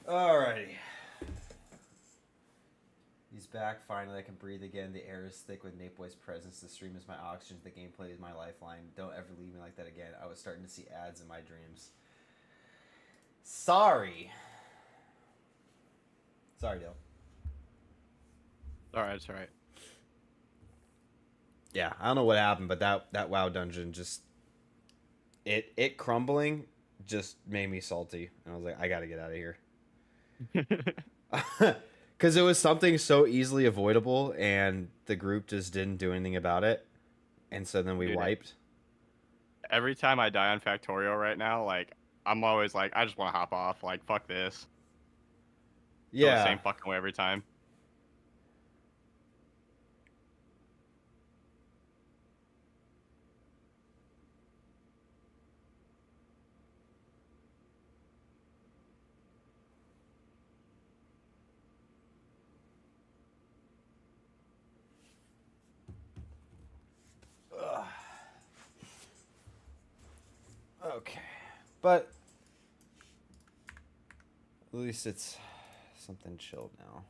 Alrighty. He's back. Finally, I can breathe again. The air is thick with Nate Boy's presence. The stream is my oxygen. The gameplay is my lifeline. Don't ever leave me like that again. I was starting to see ads in my dreams. Sorry. Sorry, Dale. Alright, it's alright. Yeah, I don't know what happened, but that WoW dungeon just... It crumbling just made me salty. And I was like, I gotta get out of here. Because it was something so easily avoidable, and the group just didn't do anything about it. And so then we wiped. Every time I die on Factorio right now, like, I'm always like, I just want to hop off. Like, fuck this. Yeah. Go the same fucking way every time. Okay. But at least it's something chilled now.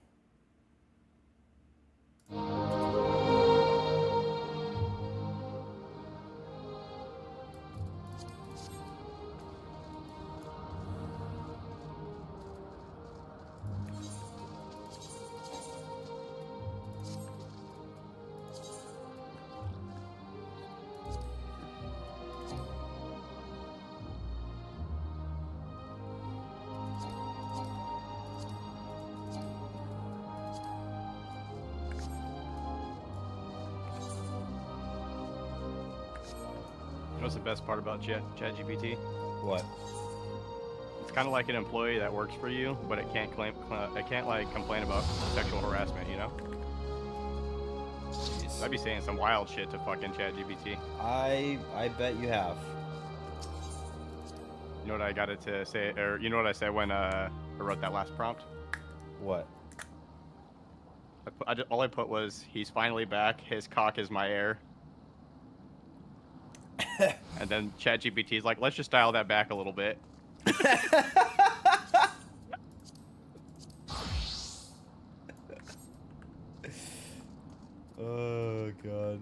What's the best part about ChatGPT? What? It's kind of like an employee that works for you, but it can't like complain about sexual harassment, you know? Jeez. I'd be saying some wild shit to fucking ChatGPT. I bet you have. You know what I got it to say, or you know what I said when I wrote that last prompt? What? All I put was, he's finally back, his cock is my air. And then ChatGPT's like, let's just dial that back a little bit. Oh, God.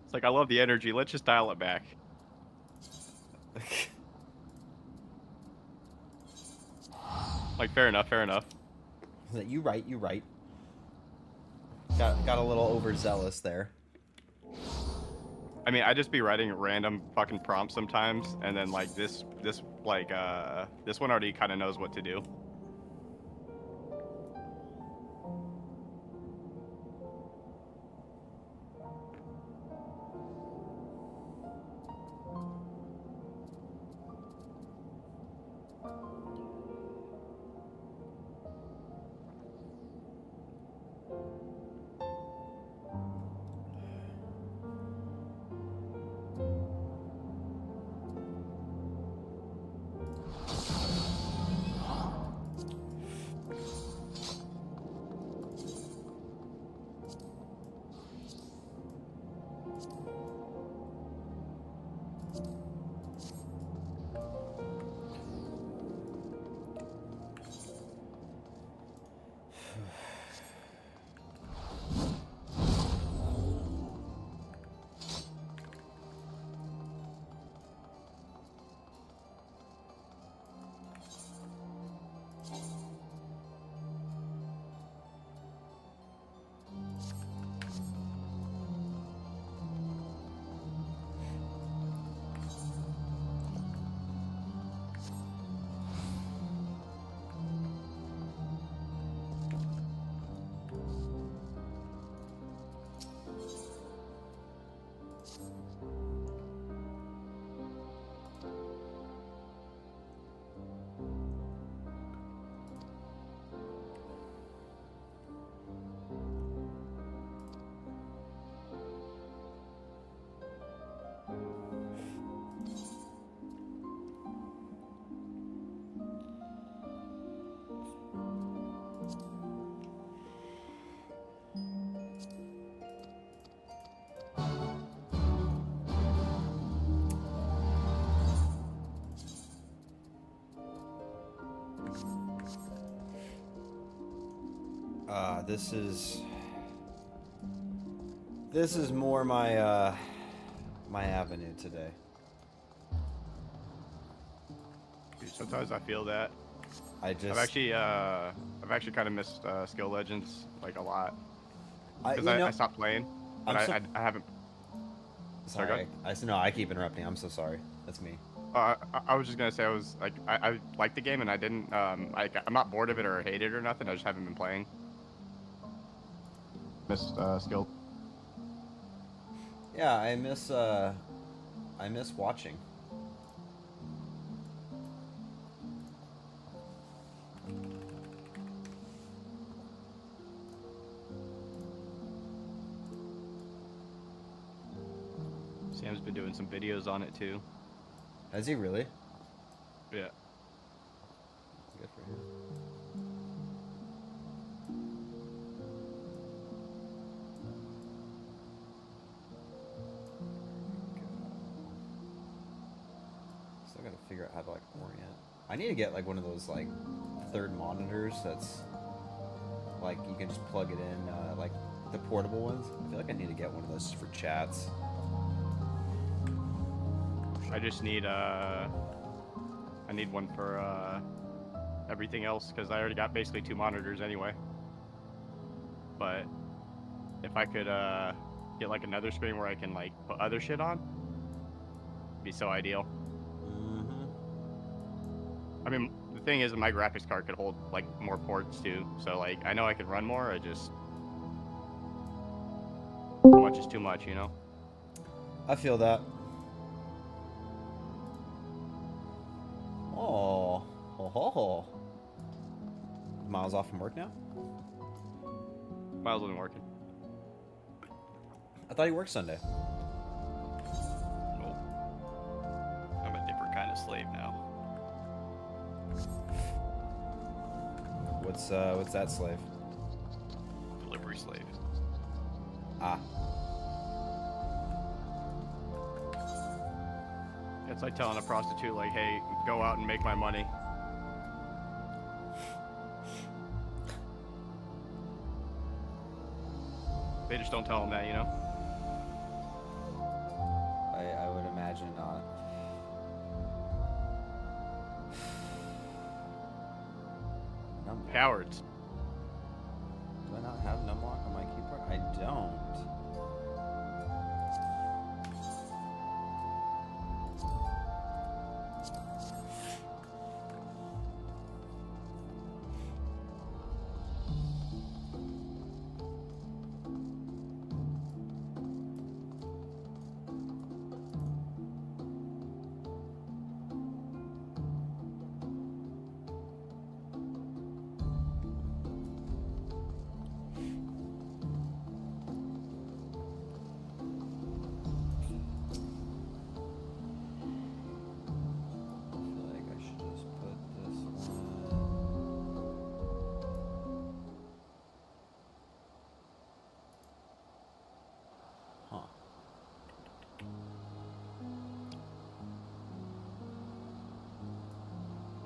It's like, I love the energy, let's just dial it back. Like, fair enough, fair enough. You right, you right. Got a little overzealous there. I mean, I just be writing random fucking prompts sometimes, and then like this one already kind of knows what to do. This is more my my avenue today. Dude, sometimes I feel that. I've I've actually kind of missed Skill Legends like a lot because you know, I stopped playing, but I haven't. sorry. No, I keep interrupting. I'm so sorry. That's me. I was just gonna say I like the game and I didn't I'm not bored of it or hate it or nothing. I just haven't been playing. Missed Skill. Yeah, I miss watching. Sam's been doing some videos on it too. Has he really? Yeah. Good for him. Still gotta figure out how to like orient. I need to get like one of those like third monitors that's like you can just plug it in, like the portable ones. I feel like I need to get one of those for chats. I just need I need one for everything else because I already got basically 2 monitors anyway. But if I could get like another screen where I can like put other shit on, it'd be so ideal. Mm-hmm. I mean, the thing is, my graphics card could hold like more ports too. So like, I know I could run more. I just too much is too much, you know. I feel that. Oh, ho ho ho. Miles off from work now? Miles wasn't working. I thought he worked Sunday. Nope. I'm a different kind of slave now. What's that slave? Delivery slave. Ah. It's like telling a prostitute, like, hey, go out and make my money. They just don't tell them that, you know? I would imagine not. Numlock. Cowards. Do I not have numlock on my keyboard? I don't.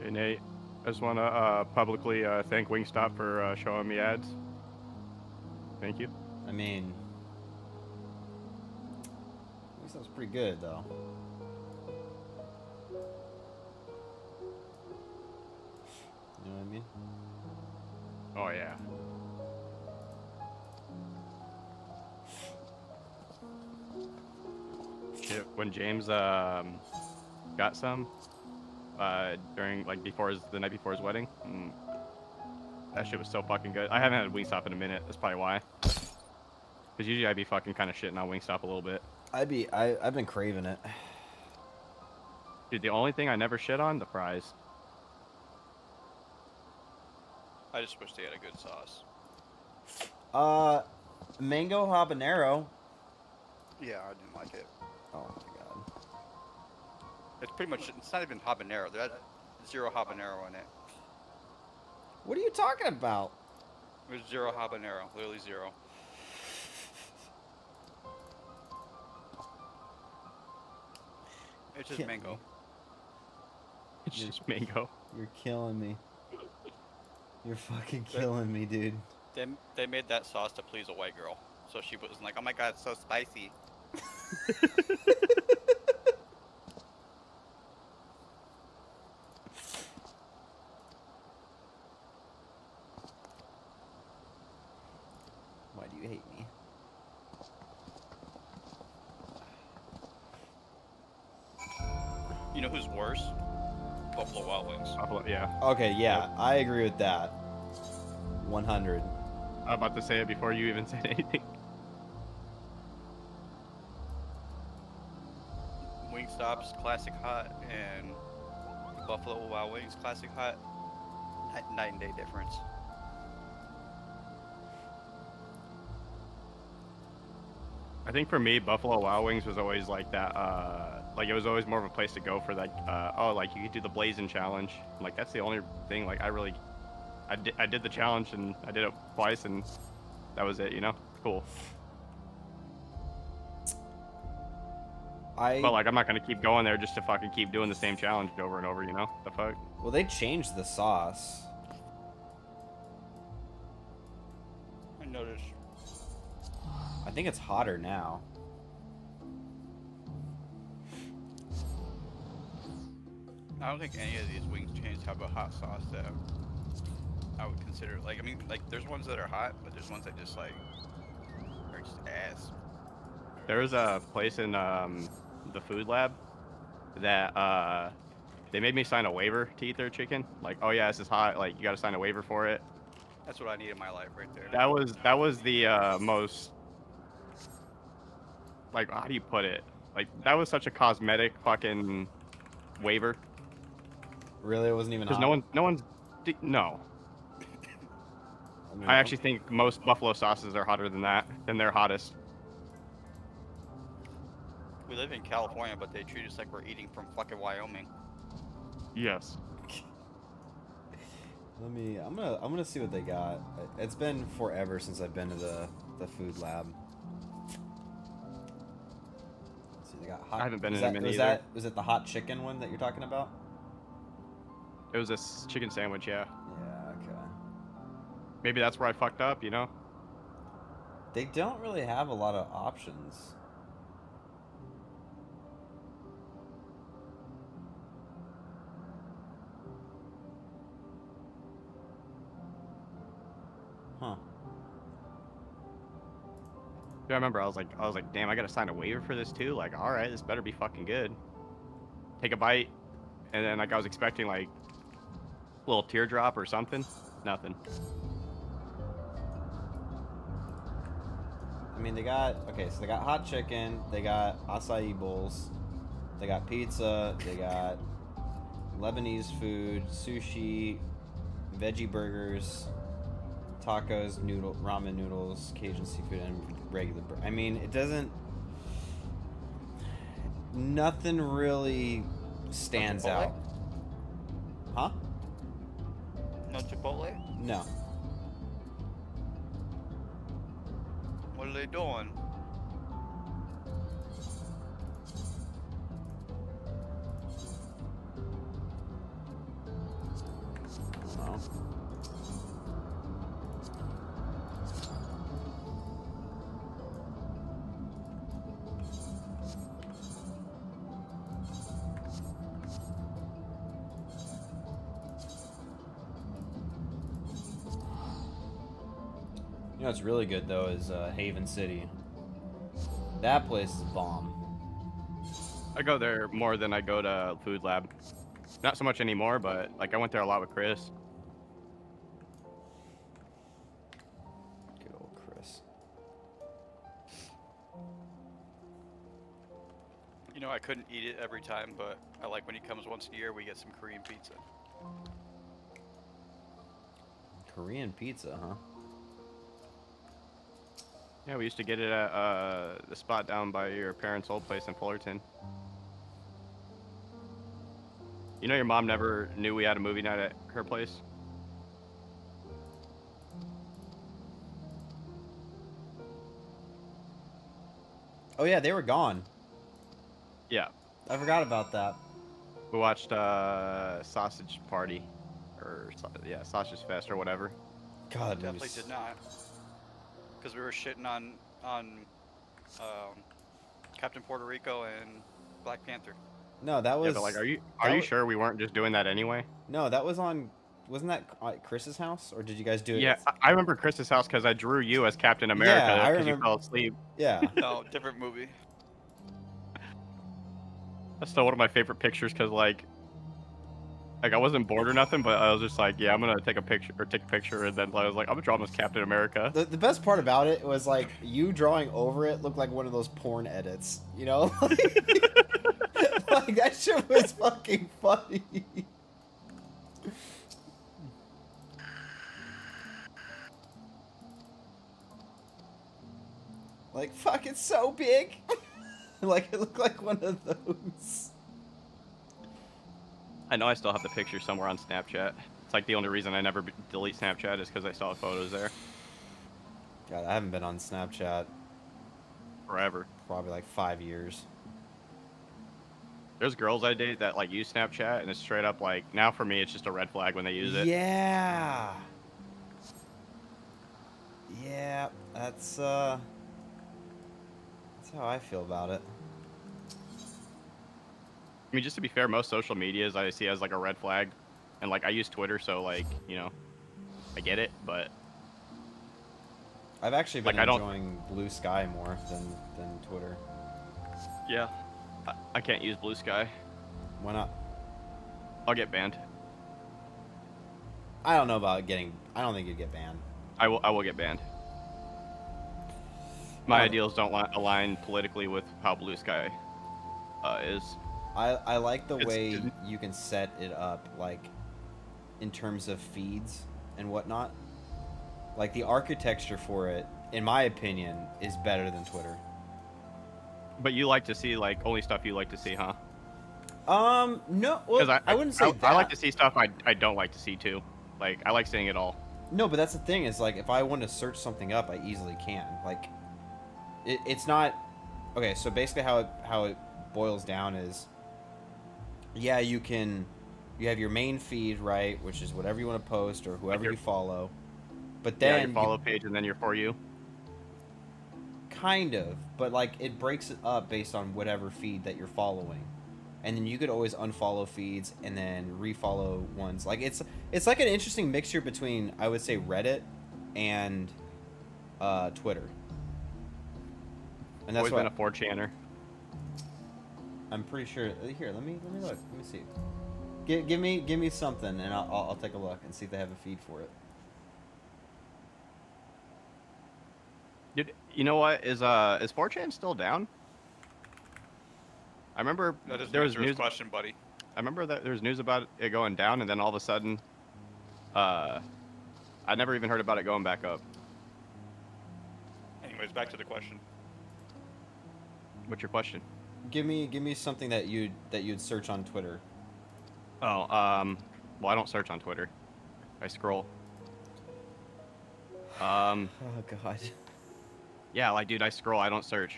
Hey, Nate, I just want to publicly thank Wingstop for showing me ads. Thank you. I mean, this sounds pretty good, though. You know what I mean? Oh, yeah. Shit, when James got some during like the night before his wedding, that shit was so fucking good. I haven't had Wingstop in a minute. That's probably why. Because usually I'd be fucking kind of shitting on Wingstop a little bit. I've been craving it. Dude, the only thing I never shit on, the fries. I just wish they had a good sauce. Mango habanero. Yeah, I didn't like it. Oh my god. It's pretty much, it's not even habanero. There's 0 habanero in it. What are you talking about? There's 0 habanero, literally 0. It's just mango. It's just mango. You're killing me. You're fucking killing me, dude. They made that sauce to please a white girl, so she wasn't like, "Oh my god, it's so spicy." Why do you hate me? You know who's worse? Buffalo Wild Wings. Buffalo, yeah. Okay, yeah, I agree with that. 100. I'm about to say it before you even said anything. Wingstop's Classic Hot and Buffalo Wild Wings Classic Hot, night and day difference. I think for me, Buffalo Wild Wings was always like that. Like it was always more of a place to go for like, oh, like you could do the Blazing Challenge. Like that's the only thing. Like I did the challenge and I did it twice and that was it. You know, cool. But like I'm not gonna keep going there just to fucking keep doing the same challenge over and over. You know, the fuck. Well, they changed the sauce. I noticed. I think it's hotter now. I don't think any of these wings chains have a hot sauce that I would consider. Like, I mean, like there's ones that are hot, but there's ones that just like are just ass. There was a place in the food lab that they made me sign a waiver to eat their chicken. Like, oh yeah, this is hot. Like, you got to sign a waiver for it. That's what I need in my life right there. That was the most, like, how do you put it? Like, that was such a cosmetic fucking waiver. Really, it wasn't even Because hot? no. mean, I actually think most buffalo sauces are hotter than that, than their hottest. We live in California, but they treat us like we're eating from fucking Wyoming. Yes. I'm gonna see what they got. It's been forever since I've been to the food lab. Let's see, they got hot. I haven't been in that, a minute was either. that was it the hot chicken one that you're talking about? It was a chicken sandwich, yeah. Yeah, okay. Maybe that's where I fucked up, you know? They don't really have a lot of options. Huh. Yeah, I remember I was like, damn, I gotta sign a waiver for this too. Like, all right, this better be fucking good. Take a bite, and then like I was expecting like a little teardrop or something. Nothing. I mean, they got so they got hot chicken, they got acai bowls, they got pizza, they got Lebanese food, sushi, veggie burgers, tacos, ramen noodles, Cajun seafood, and regular burger. I mean, it doesn't. Nothing really stands Chipotle? out. Huh? No Chipotle? No. What are they doing? No. You know what's really good though is Haven City. That place is bomb. I go there more than I go to Food Lab. Not so much anymore, but like I went there a lot with Chris. Good old Chris. You know, I couldn't eat it every time, but I like when he comes once a year, we get some Korean pizza. Korean pizza, huh? Yeah, we used to get it at the spot down by your parents' old place in Fullerton. You know your mom never knew we had a movie night at her place? Oh yeah, they were gone. Yeah. I forgot about that. We watched Sausage Party. Or, yeah, Sausage Fest or whatever. God, Definitely movies. did not. Because we were shitting on um, Captain Puerto Rico and Black Panther. No, that Yeah, but like, was are you sure we weren't just doing that anyway? no, that was on. Wasn't that at Chris's house, or did you guys do it? Yeah, I remember Chris's house because I drew you as Captain Yeah, America I because you remember. fell asleep. Yeah. No, different movie. That's still one of my favorite pictures because like I wasn't bored or nothing, but I was just like, yeah, I'm gonna take a picture, and then I was like, I'm gonna draw him as Captain America. The best part about it was like you drawing over it looked like one of those porn edits, you know? Like that shit was fucking funny. Like fuck, it's so big. Like it looked like one of those. I know I still have the picture somewhere on Snapchat. It's like the only reason I never delete Snapchat is because I saw photos there God, I haven't been on Snapchat forever. probably like 5 years. There's girls I date that like use Snapchat, and it's straight up like now for me it's just a red flag when they use it. Yeah. Yeah, that's how I feel about it. I mean, just to be fair, most social medias I see as like a red flag, and like I use Twitter, so like I get it, but I've actually been like, I don't- enjoying Blue Sky more than Twitter. yeah, I can't use Blue Sky. Why not? I'll get banned. I don't know about getting. I don't think you'd get banned. I will get banned. My Oh. ideals don't align politically with how Blue Sky is. I like the It's- way you can set it up, like in terms of feeds and whatnot. Like the architecture for it, in my opinion, is better than Twitter. But you like to see like only stuff you like to see, huh? No. Well, I wouldn't say that. I like to see stuff I don't like to see too. Like I like seeing it all. No, but that's the thing is like if I want to search something up, I easily can. Like, it's not. Okay, so basically how it boils down is, yeah, you have your main feed, right, which is whatever you want to post or whoever your- you follow, but Yeah, then your follow page and then your For You. kind of, but like it breaks it up based on whatever feed that you're following, and then you could always unfollow feeds and then refollow ones. Like it's like an interesting mixture between, I would say, Reddit and Twitter. And that's Always why been a 4chaner. I'm pretty sure. Here, let me look. Let me see. Give me something, and I'll take a look and see if they have a feed for it. Dude, you know what? Is 4chan still down? I remember That doesn't there was answer his news. question, buddy. I remember that there was news about it going down, and then all of a sudden, I never even heard about it going back up. Anyways, back to the question. What's your question? Give me something that you'd search on Twitter. Oh, well, I don't search on Twitter. I scroll. Oh God. Yeah, like, dude, I scroll. I don't search.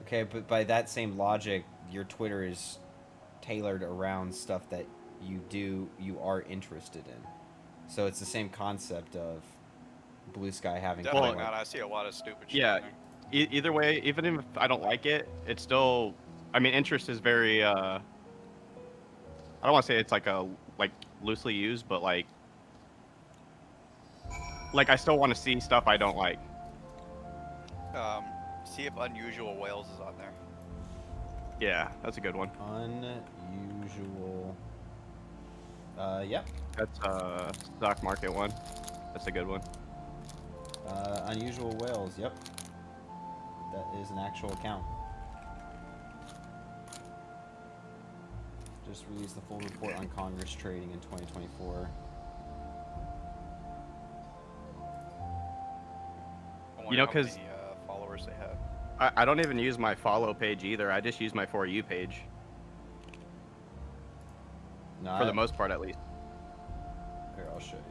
Okay, but by that same logic, your Twitter is tailored around stuff that you are interested in. So it's the same concept of Blue Sky having. Definitely like- not. I see a lot of stupid shit. Yeah. in there. Either way, even if I don't like it, it's still. I mean, interest is very. I don't want to say it's like loosely used, but like I still want to see stuff I don't like. See if Unusual Whales is on there. Yeah, that's a good one. Unusual. Yep. That's stock market one. That's a good one. Unusual Whales. Yep. That is an actual account. Just released the full report on Congress trading in 2024. I wonder You know, how 'cause- many followers they have. I don't even use my follow page either. I just use my For You page No, for the most part, at least. Here, I'll show you.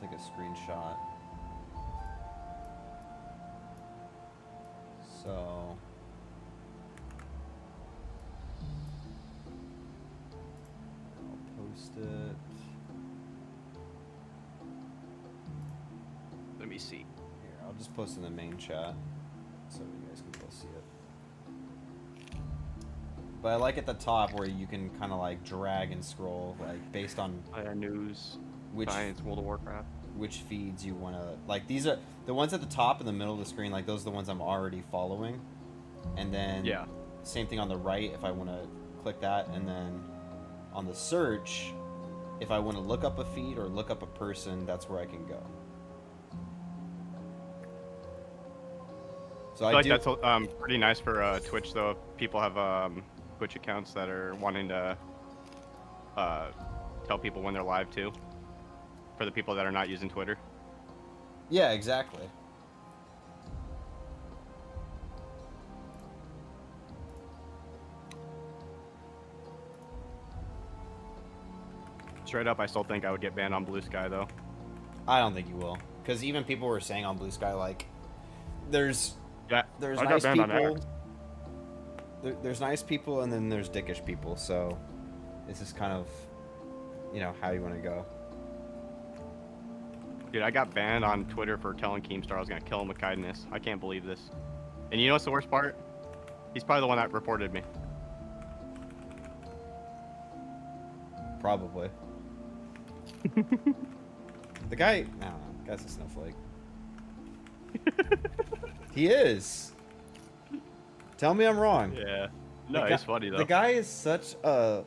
Take a screenshot. So. I'll post post it. Let me see. Here, I'll just post in the main chat so you guys can both see it. But I like at the top where you can kind of like drag and scroll, like based on News, which Science, World of Warcraft. which feeds you want to, like, these are the ones at the top in the middle of the screen, like those are the ones I'm already following. And then Yeah. same thing on the right if I want to click that, and then on the search, if I want to look up a feed or look up a person, that's where I can go. So I feel I like do. that's pretty nice for Twitch though. If people have Twitch accounts that are wanting to tell people when they're live too. For the people that are not using Twitter. Yeah, exactly. Straight up, I still think I would get banned on Blue Sky though. I don't think you will, because even people were saying on Blue Sky, like, there's Yeah, there's I nice got banned on people. X. There's nice people, and then there's dickish people. So this is kind of, you know, how you want to go. Dude, I got banned on Twitter for telling Keemstar I was gonna kill him with kindness. I can't believe this. And you know what's the worst part? He's probably the one that reported me. Probably. The guy, I don't know, the guy's a snowflake. He is. Tell me I'm wrong. Yeah. No, The he's guy- funny though. The guy is such a.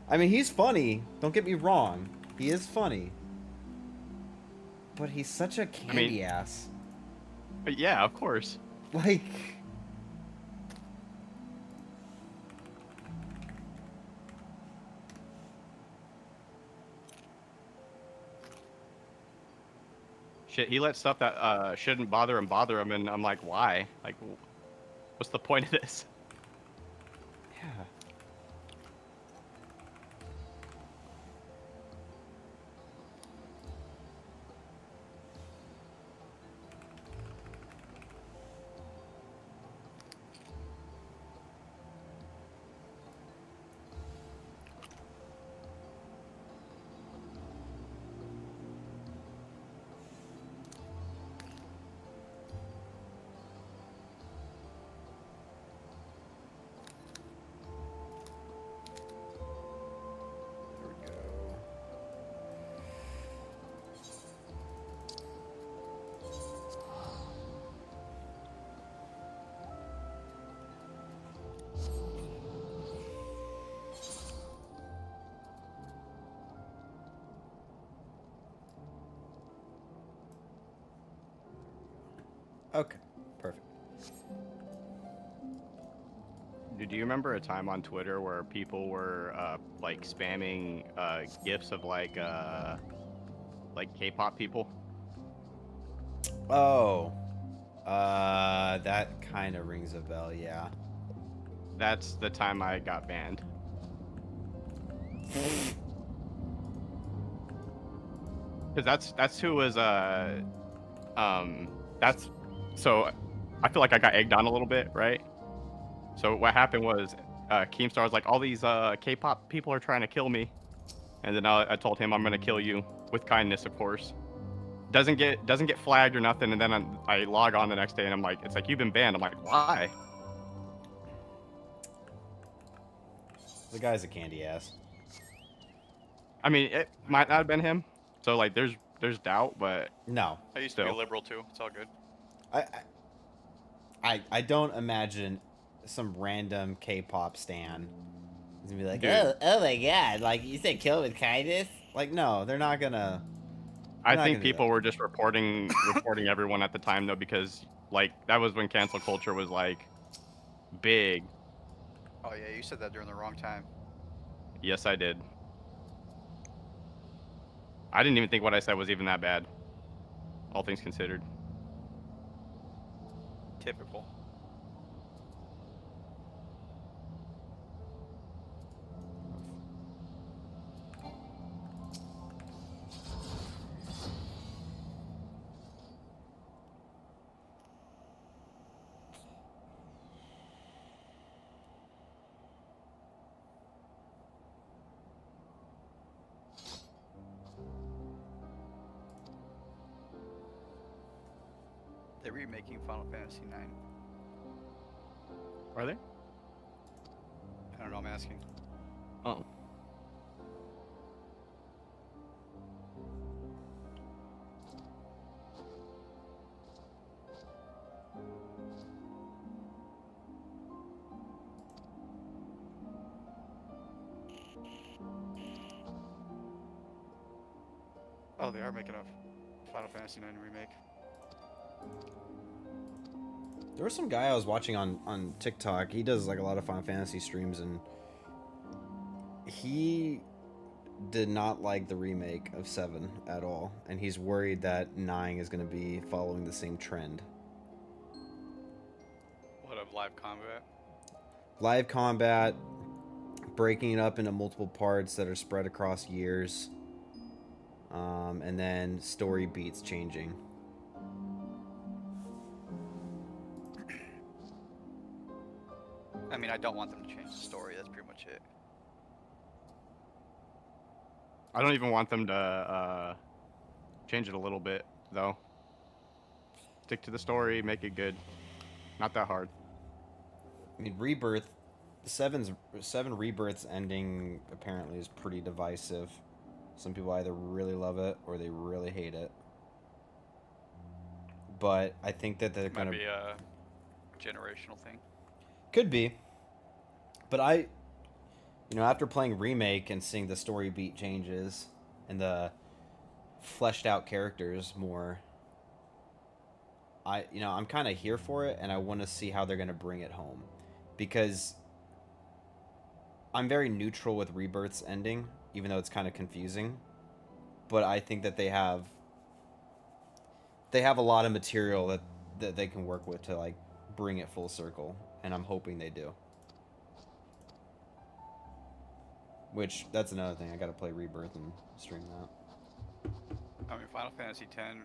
I mean, he's funny. Don't get me wrong. He is funny. But he's such a candy ass. Yeah, of course. Like. Shit, he let stuff that shouldn't bother him, and I'm like, why? Like, what's the point of this? Yeah. There we go. Okay, perfect. Do you remember a time on Twitter where people were like spamming gifs of like K-pop people? Oh, that kind of rings a bell, yeah. That's the time I got banned. Because that's who was that's so I feel like I got egged on a little bit, right? So what happened was Keemstar was like, all these K-pop people are trying to kill me, and then I told him I'm gonna kill you with kindness, of course. Doesn't get flagged or nothing, and then I log on the next day and I'm like, it's like, you've been banned. I'm like, why? The guy's a candy ass. I mean, it might not have been him, so like there's doubt, but No, I used to be a Still. liberal too. It's all good. I don't imagine some random K-pop stan is gonna be like, Dude. oh my god, like you said, kill with kindness. Like, no, they're not gonna. I not think gonna do people that. were just reporting everyone at the time though, because like that was when cancel culture was like big. Oh yeah, you said that during the wrong time. Yes, I did. I didn't even think what I said was even that bad, all things considered. Typical. They're remaking Final Fantasy IX. Are they? I don't know. I'm asking. Oh. Oh, they are making a Final Fantasy IX remake. There was some guy I was watching on TikTok. He does like a lot of Final Fantasy streams, and he did not like the remake of 7 at all, and he's worried that 9 is going to be following the same trend. What, of live combat? Live combat, breaking it up into multiple parts that are spread across years, and then story beats changing. I mean, I don't want them to change the story. That's pretty much it. I don't even want them to change it a little bit, though. Stick to the story, make it good. Not that hard. I mean, Rebirth, 7 Rebirth's ending apparently is pretty divisive. Some people either really love it or they really hate it. But I think that they're Might going to... be a generational thing. Could be. But I, after playing Remake and seeing the story beat changes and the fleshed out characters more, I'm kind of here for it, and I want to see how they're going to bring it home. Because I'm very neutral with Rebirth's ending, even though it's kind of confusing. But I think that they have a lot of material that they can work with to like bring it full circle, and I'm hoping they do. Which, that's another thing. I gotta play Rebirth and stream that. I mean, Final Fantasy X,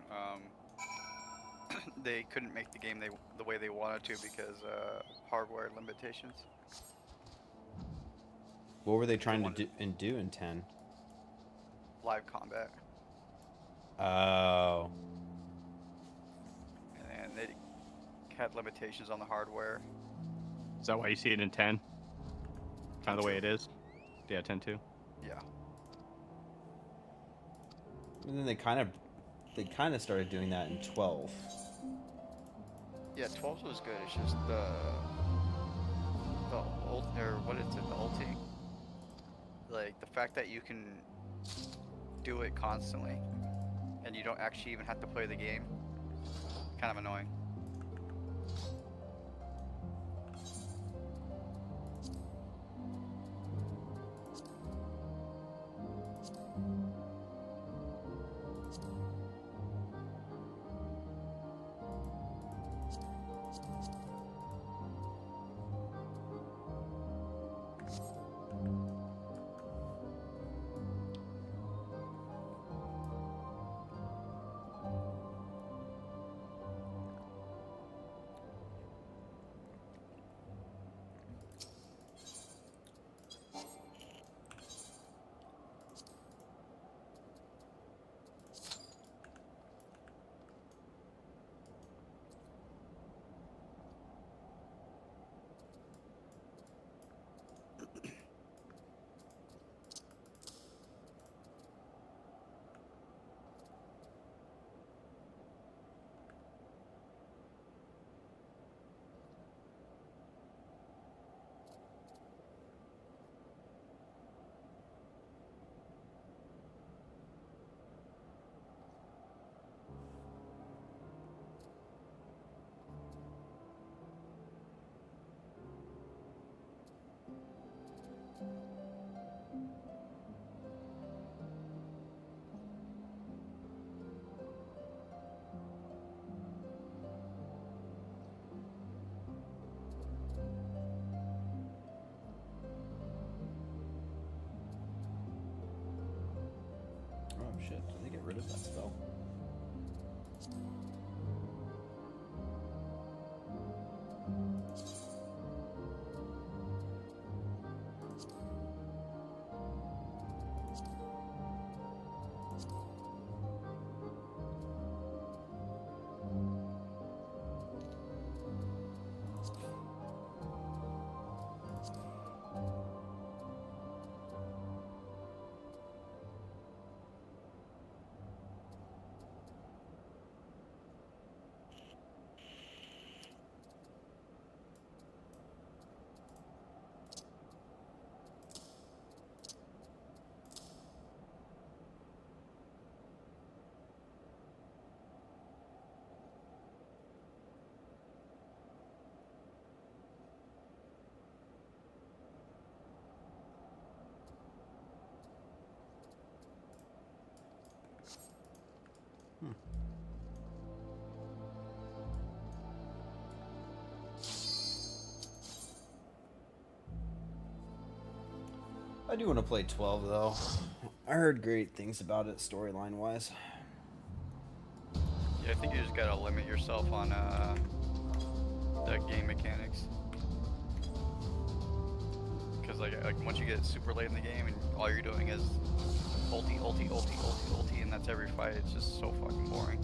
they couldn't make the game the way they wanted to because hardware limitations. What were they trying to do in 10? Live combat. Oh. And they had limitations on the hardware. Is that why you see it in 10? Kind of the way it is? Yeah, 10 too. Yeah. And then they kind of started doing that in 12. Yeah, 12 was good. It's just the old, or what is it, the ulti. Like the fact that you can do it constantly and you don't actually even have to play the game, kind of annoying. Oh shit, did they get rid of that spell? I do want to play 12 though. I heard great things about it storyline wise. Yeah, I think you just gotta limit yourself on the game mechanics. Because like once you get super late in the game and all you're doing is ulti, and that's every fight, it's just so fucking boring.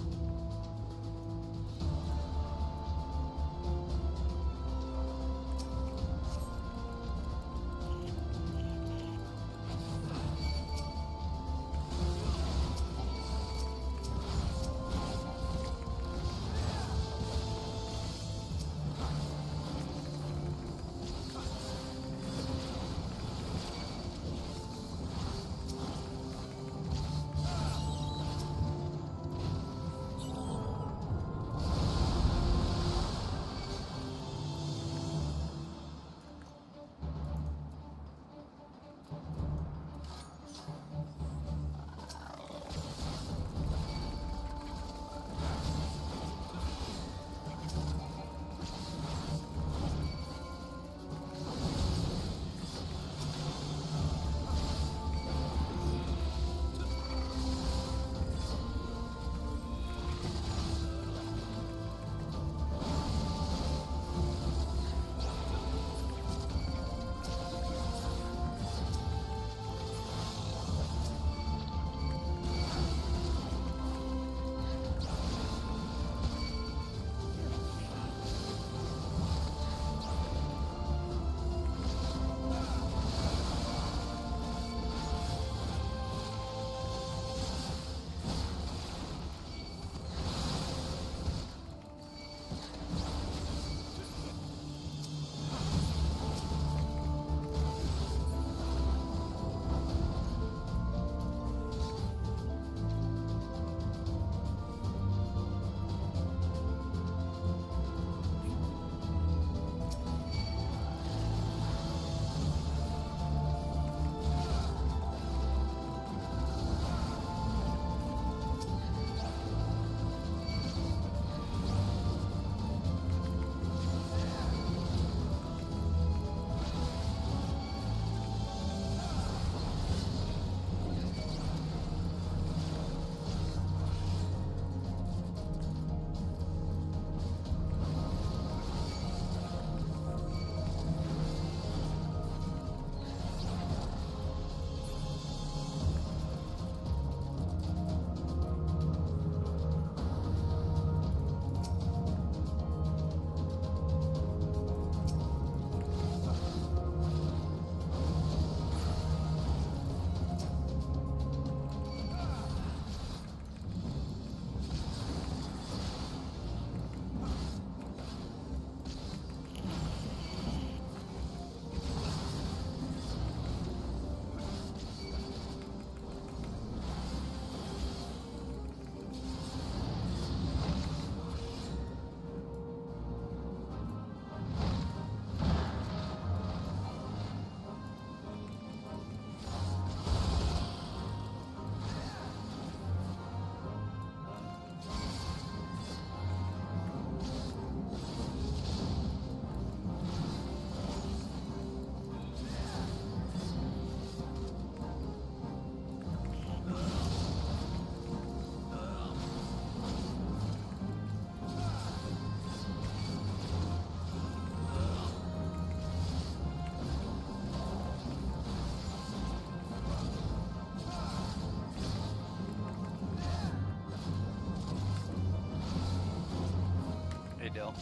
Hey Dale,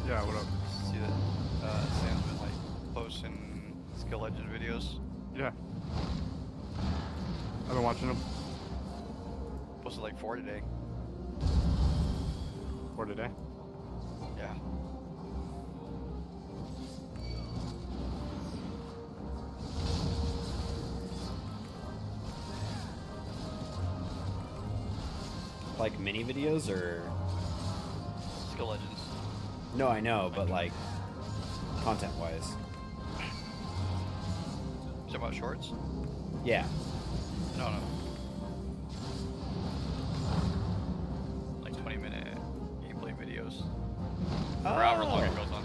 Yeah, what up? see that Sam's been like posting skill legend videos? Yeah. I've been watching them Posted like 4 today. for today. Yeah. Like mini videos or Skill legends. no, I know, but like content wise. Is it about shorts? Yeah. No. Like 20-minute gameplay videos. For however long it goes on.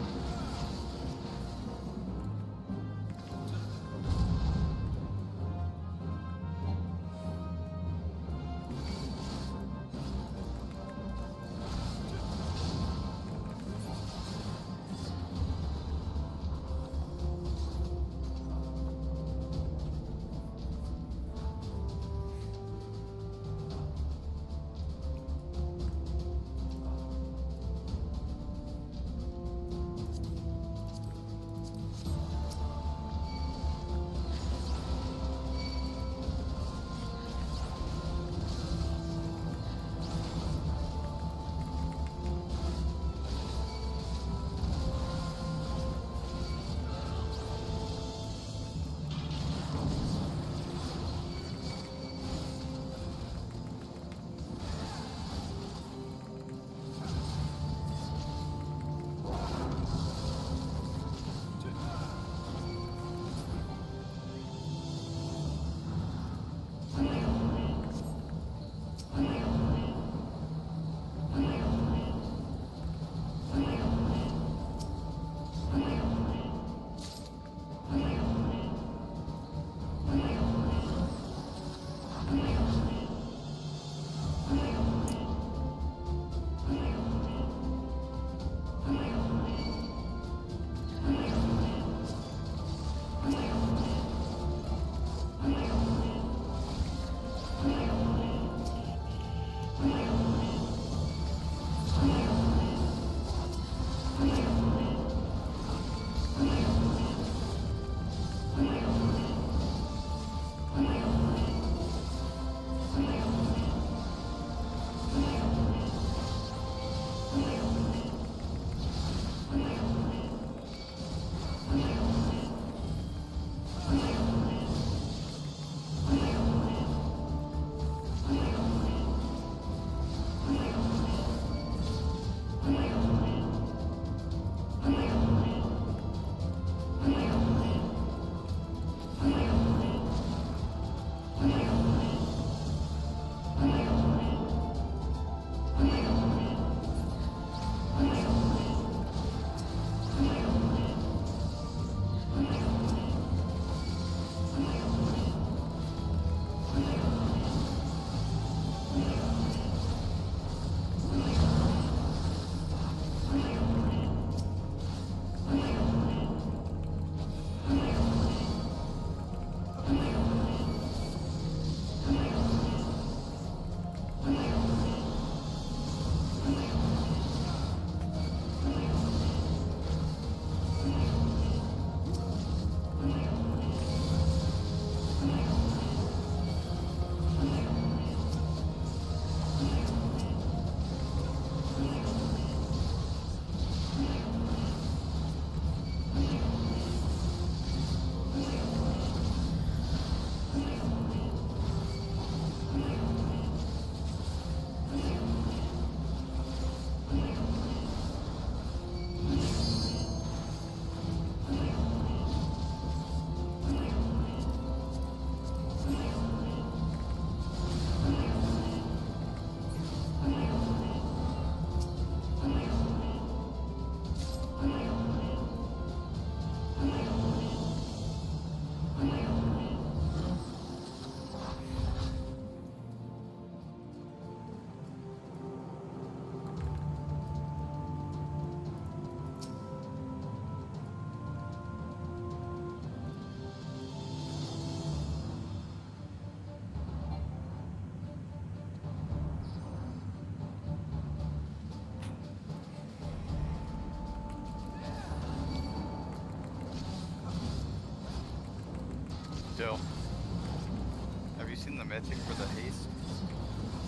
mythic for the haste?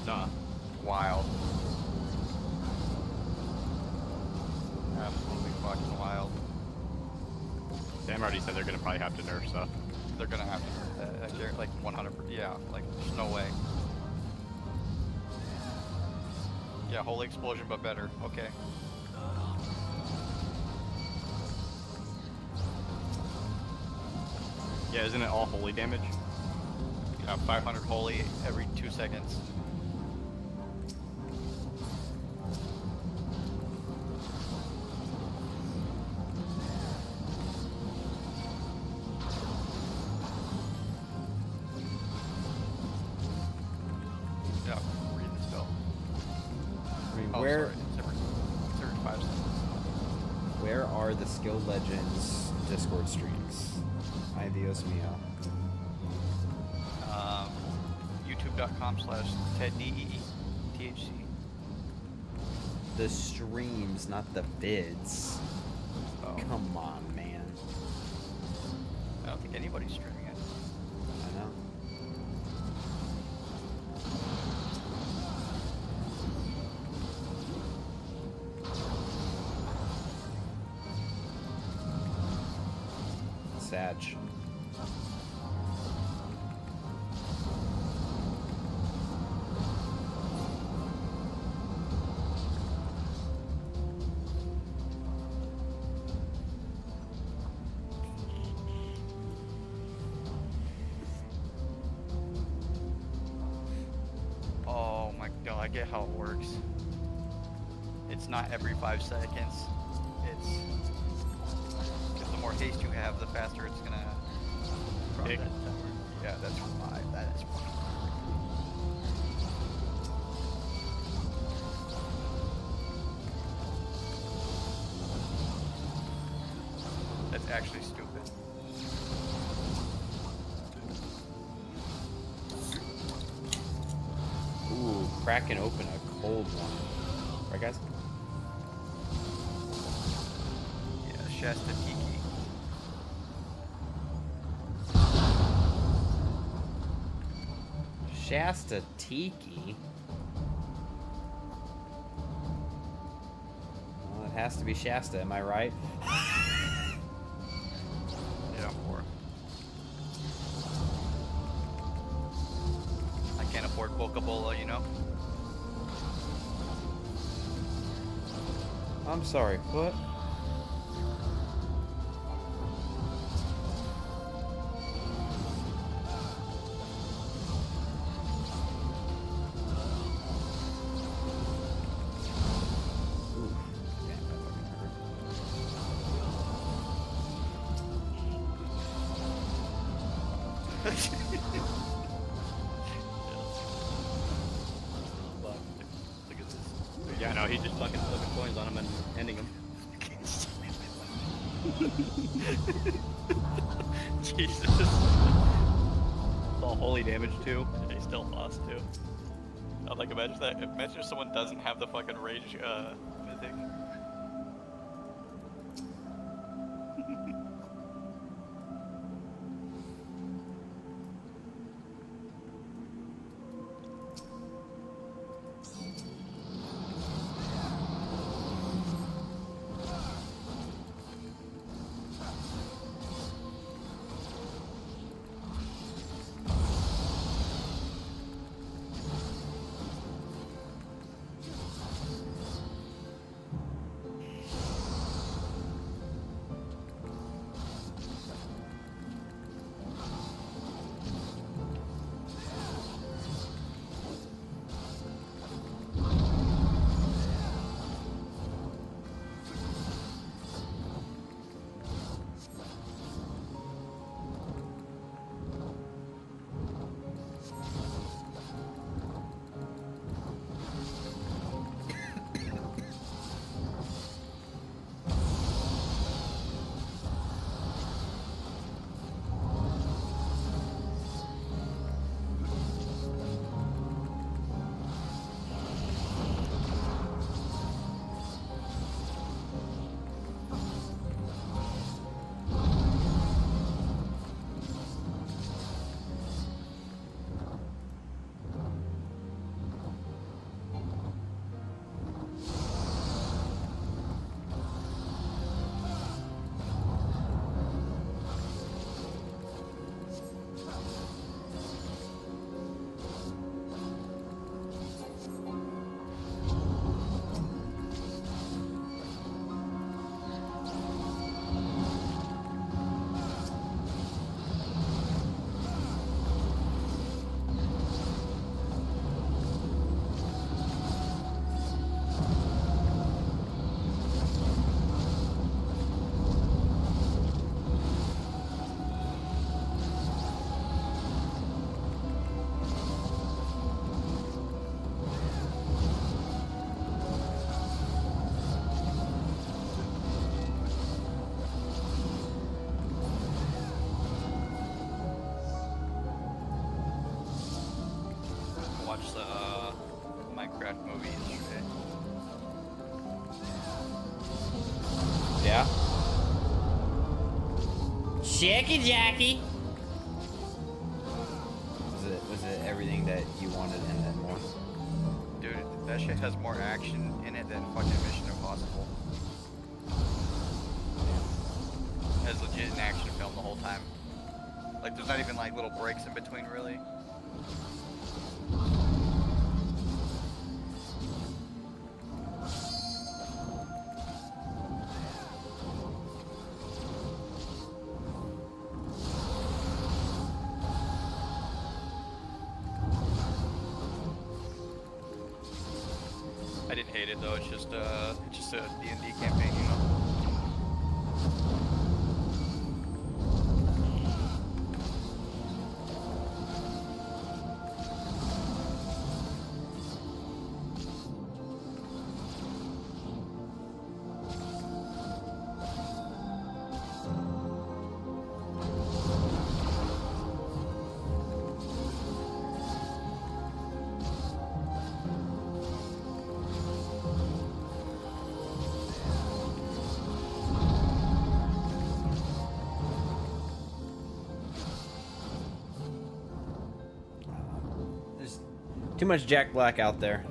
Nah. Wild. Absolutely fucking wild. Sam already said they're gonna probably have to nerf stuff. They're gonna have to, like 100%. Yeah, like there's no way. Yeah, holy explosion, but better. Okay. Yeah, isn't it all holy damage? Yeah, 500 holy every 2 seconds. Yeah, read the spell. I mean, Oh, where sorry. It's every 5 seconds. where are the Skill Legends Discord streams? Ay Dios mío. YouTube.com/TedDEETHC. The streams, not the vids. Oh. Come on, man. I don't think anybody's streaming it. I know. Sag. Oh my god, I get how it works. It's not every 5 seconds. It's because the more haste you have, the faster it's gonna drop Tick. that timer. Yeah, that's why. That is fucking perfect. That's actually stupid. Ooh, cracking open a cold one. Right, guys? Yeah, Shasta Tiki. Shasta Tiki. Well, it has to be Shasta, am I right? Yeah, more. I can't afford Coca-Cola, you know? I'm sorry, what? Ooh, damn, that fucking hurt. Look at this. Yeah, no, he's just fucking flipping coins on him and ending him. Jesus. It's all holy damage too. He still lost too. I'm like, imagine that. Imagine if someone doesn't have the fucking rage mythic. Chicken Jackie. Was it everything that you wanted and then more? Dude, that shit has more action in it than fucking Mission Impossible. It's legit an action film the whole time. Like, there's not even like little breaks in between, really. I didn't hate it though. It's just a D&D campaign, you know. Too much Jack Black out there.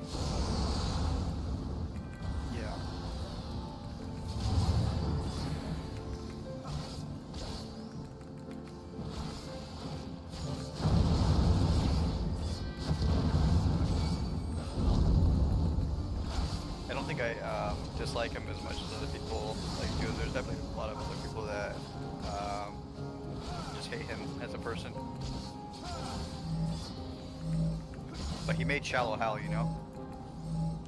Yeah. I don't think I dislike him as much as other people like do. There's definitely a lot of other people that just hate him as a person. But he made Shallow Hal, you know?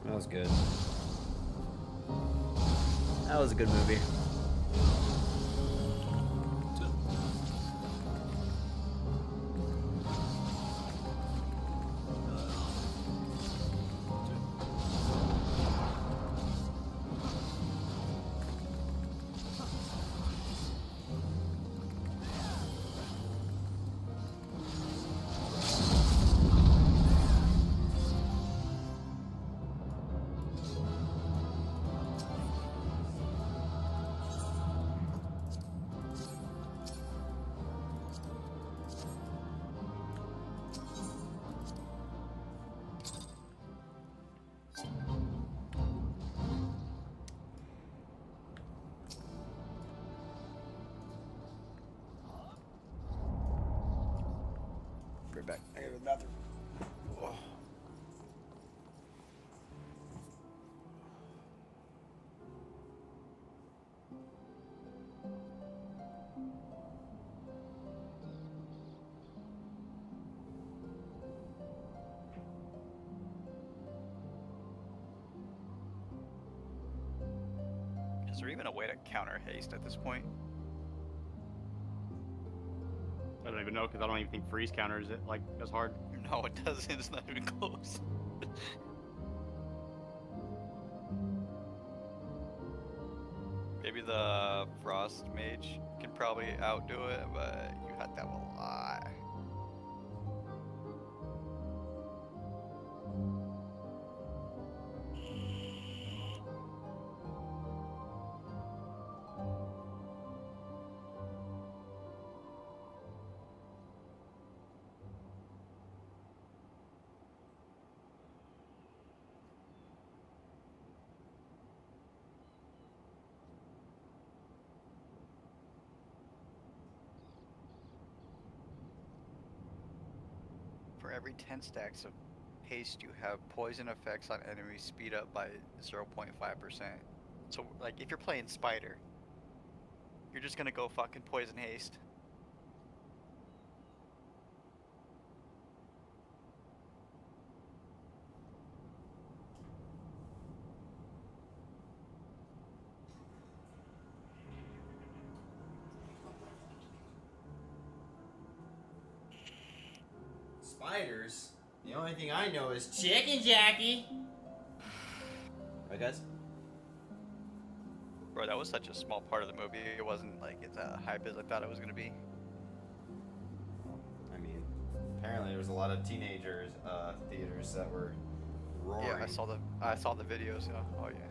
That was good. That was a good movie. Right back. I gotta go to the bathroom. Oh. Is there even a way to counter haste at this point? I don't even know because I don't even think freeze counters it like as hard. No, it doesn't. It's not even close. Maybe the Frost Mage can probably outdo it, but you had that a lot. For every 10 stacks of haste, you have poison effects on enemies speed up by 0.5%. So, like, if you're playing Spider, you're just gonna go fucking poison haste. Spiders? The only thing I know is Chicken Jackie. Right, guys? Bro, that was such a small part of the movie. It wasn't like as hype as I thought it was gonna be. I mean, apparently there was a lot of teenagers theaters that were roaring. Yeah, I saw the videos. Oh yeah.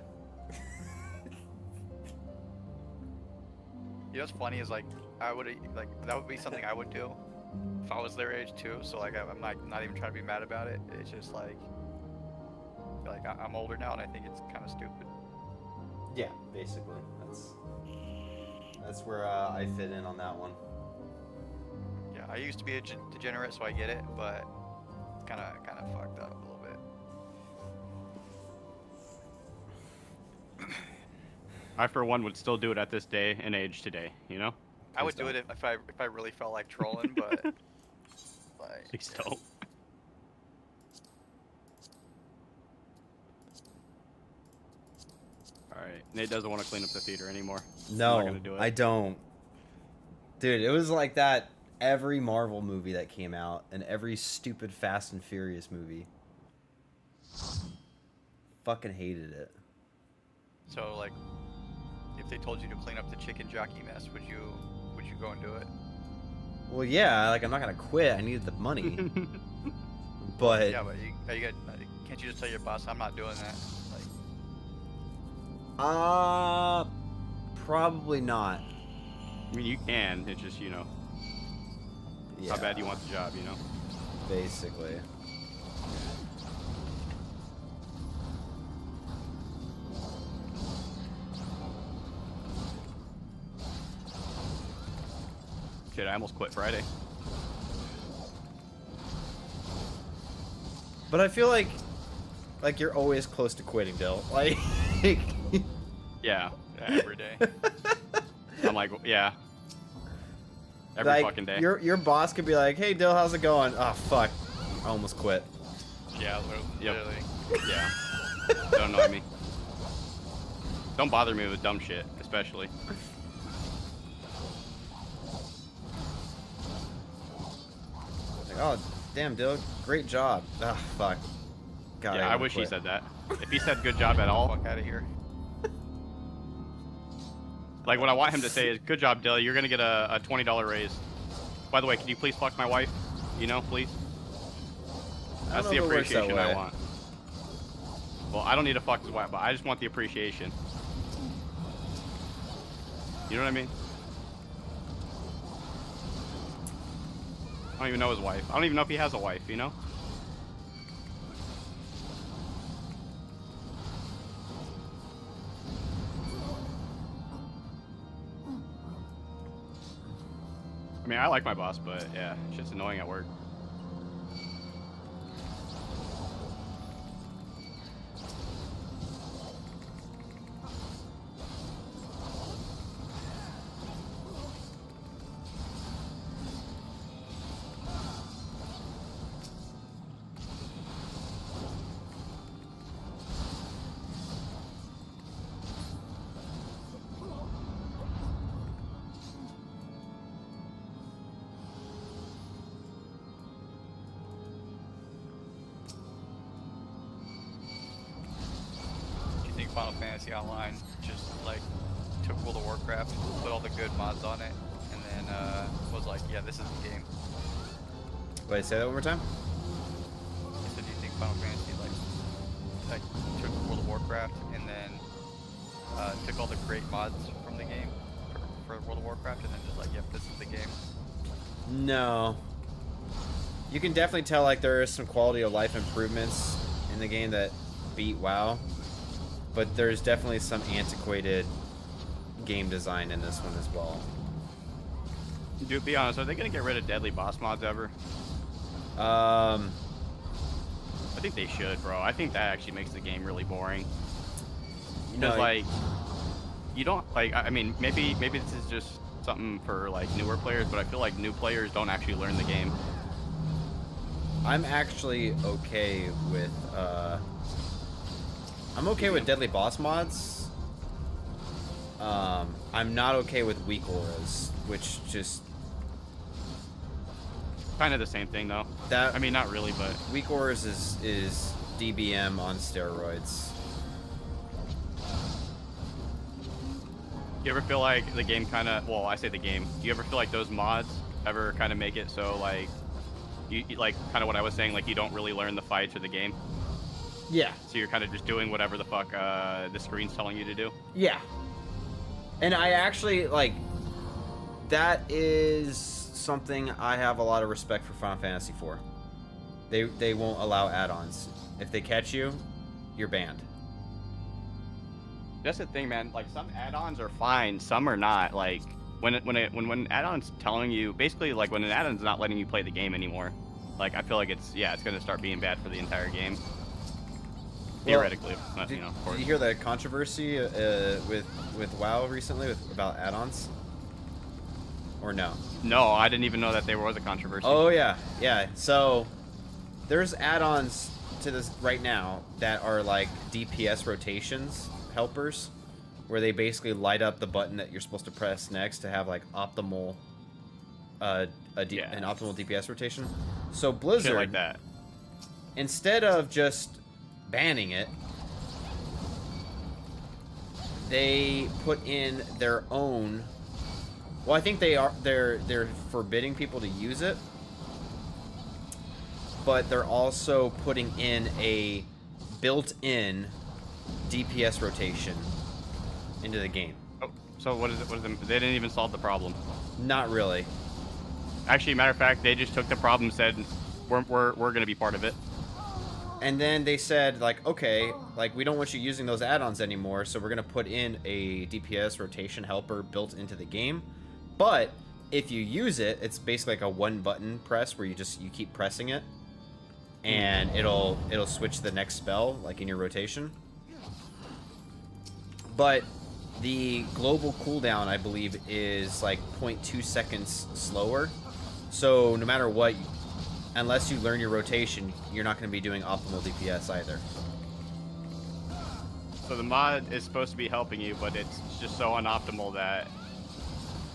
You know what's funny is like I would like that would be something I would do if I was their age too. So like I'm like not even trying to be mad about it. It's just like I'm older now and I think it's kind of stupid. Yeah, basically. That's where I fit in on that one. Yeah, I used to be a degenerate, so I get it, but kind of fucked up a little bit. I, for one, would still do it at this day and age today, you know? I would do it if I really felt like trolling, but like Please don't. Alright, Nate doesn't want to clean up the theater anymore. No, I'm not gonna do it. I don't. Dude, it was like that every Marvel movie that came out and every stupid Fast and Furious movie. Fucking hated it. So like, if they told you to clean up the chicken jockey mess, would you go and do it? Well, yeah, like I'm not gonna quit. I needed the money. But Yeah, but can't you just tell your boss I'm not doing that? Like, probably not. I mean, you can. It's just, you know, Yeah, how bad you want the job, you know? basically. Shit, I almost quit Friday. But I feel like you're always close to quitting, Dill. Like, Yeah. every day. I'm like, yeah. Every like fucking day. your boss could be like, "Hey, Dill, how's it going?" Oh, fuck, I almost quit. Yeah, Yep. literally. Yeah. Don't annoy me. Don't bother me with dumb shit, especially. Like, oh, damn, Dill, great job. Ah, fuck. God, Yeah, I gotta wish he quit. said that. If he said good job at all, Fuck out of here. like what I want him to say is, good job, Dilly, you're gonna get a $20 raise. By the way, can you please fuck my wife? You know, please? I That's don't the know if it works that appreciation I way. want. Well, I don't need to fuck his wife, but I just want the appreciation. You know what I mean? I don't even know his wife. I don't even know if he has a wife, you know? I mean, I like my boss, but yeah, shit's annoying at work. Do you think Final Fantasy Online just like took World of Warcraft, put all the good mods on it, and then was like, yeah, this is the game? Wait, say that one more time. So do you think Final Fantasy like took World of Warcraft and then took all the great mods from the game for World of Warcraft and then just like, yep, this is the game? No. You can definitely tell like there is some quality of life improvements in the game that beat WoW, but there's definitely some antiquated game design in this one as well. Dude, be honest, are they gonna get rid of deadly boss mods ever? I I think they should, bro. I think that actually makes the game really boring. No, Because like, you don't like. I mean, maybe this is just something for like newer players, but I feel like new players don't actually learn the game. I'm actually okay with I'm okay with deadly boss mods. I'm not okay with weak auras, which just Kind of the same thing though. that I mean, not really, but weak auras is DBM on steroids. you ever feel like the game kind of? Well, I say the game. Do you ever feel like those mods ever kind of make it so like you like kind of what I was saying, like you don't really learn the fights or the game, Yeah. so you're kind of just doing whatever the fuck the screen's telling you to do? Yeah. And I actually like That is something I have a lot of respect for Final Fantasy for. They won't allow add-ons. If they catch you, you're banned. That's the thing, man. Like, some add-ons are fine, some are not. Like, when add-ons telling you, basically, like, when an add-on's not letting you play the game anymore, like, I feel like it's gonna start being bad for the entire game. Theoretically, but, Did, you know, of did course. you hear the controversy with WoW recently about add-ons? Or no? No, I didn't even know that there was a controversy. Oh yeah, yeah. So there's add-ons to this right now that are like DPS rotations helpers, where they basically light up the button that you're supposed to press next to have like optimal, an optimal DPS rotation. So Blizzard, Shit like that. instead of just banning it, they put in their own. Well, I think they're forbidding people to use it, but they're also putting in a built-in DPS rotation into the game. Oh, so what is it? They didn't even solve the problem. Not really. Actually, matter of fact, they just took the problem and said, we're gonna be part of it. And then they said, like, okay, like, we don't want you using those add-ons anymore, so we're going to put in a DPS rotation helper built into the game. But if you use it, it's basically like a one-button press where you keep pressing it, and it'll switch to the next spell, like in your rotation. But the global cooldown, I believe, is like 0.2 seconds slower. So no matter what, unless you learn your rotation, you're not going to be doing optimal DPS either. So the mod is supposed to be helping you, but it's just so unoptimal that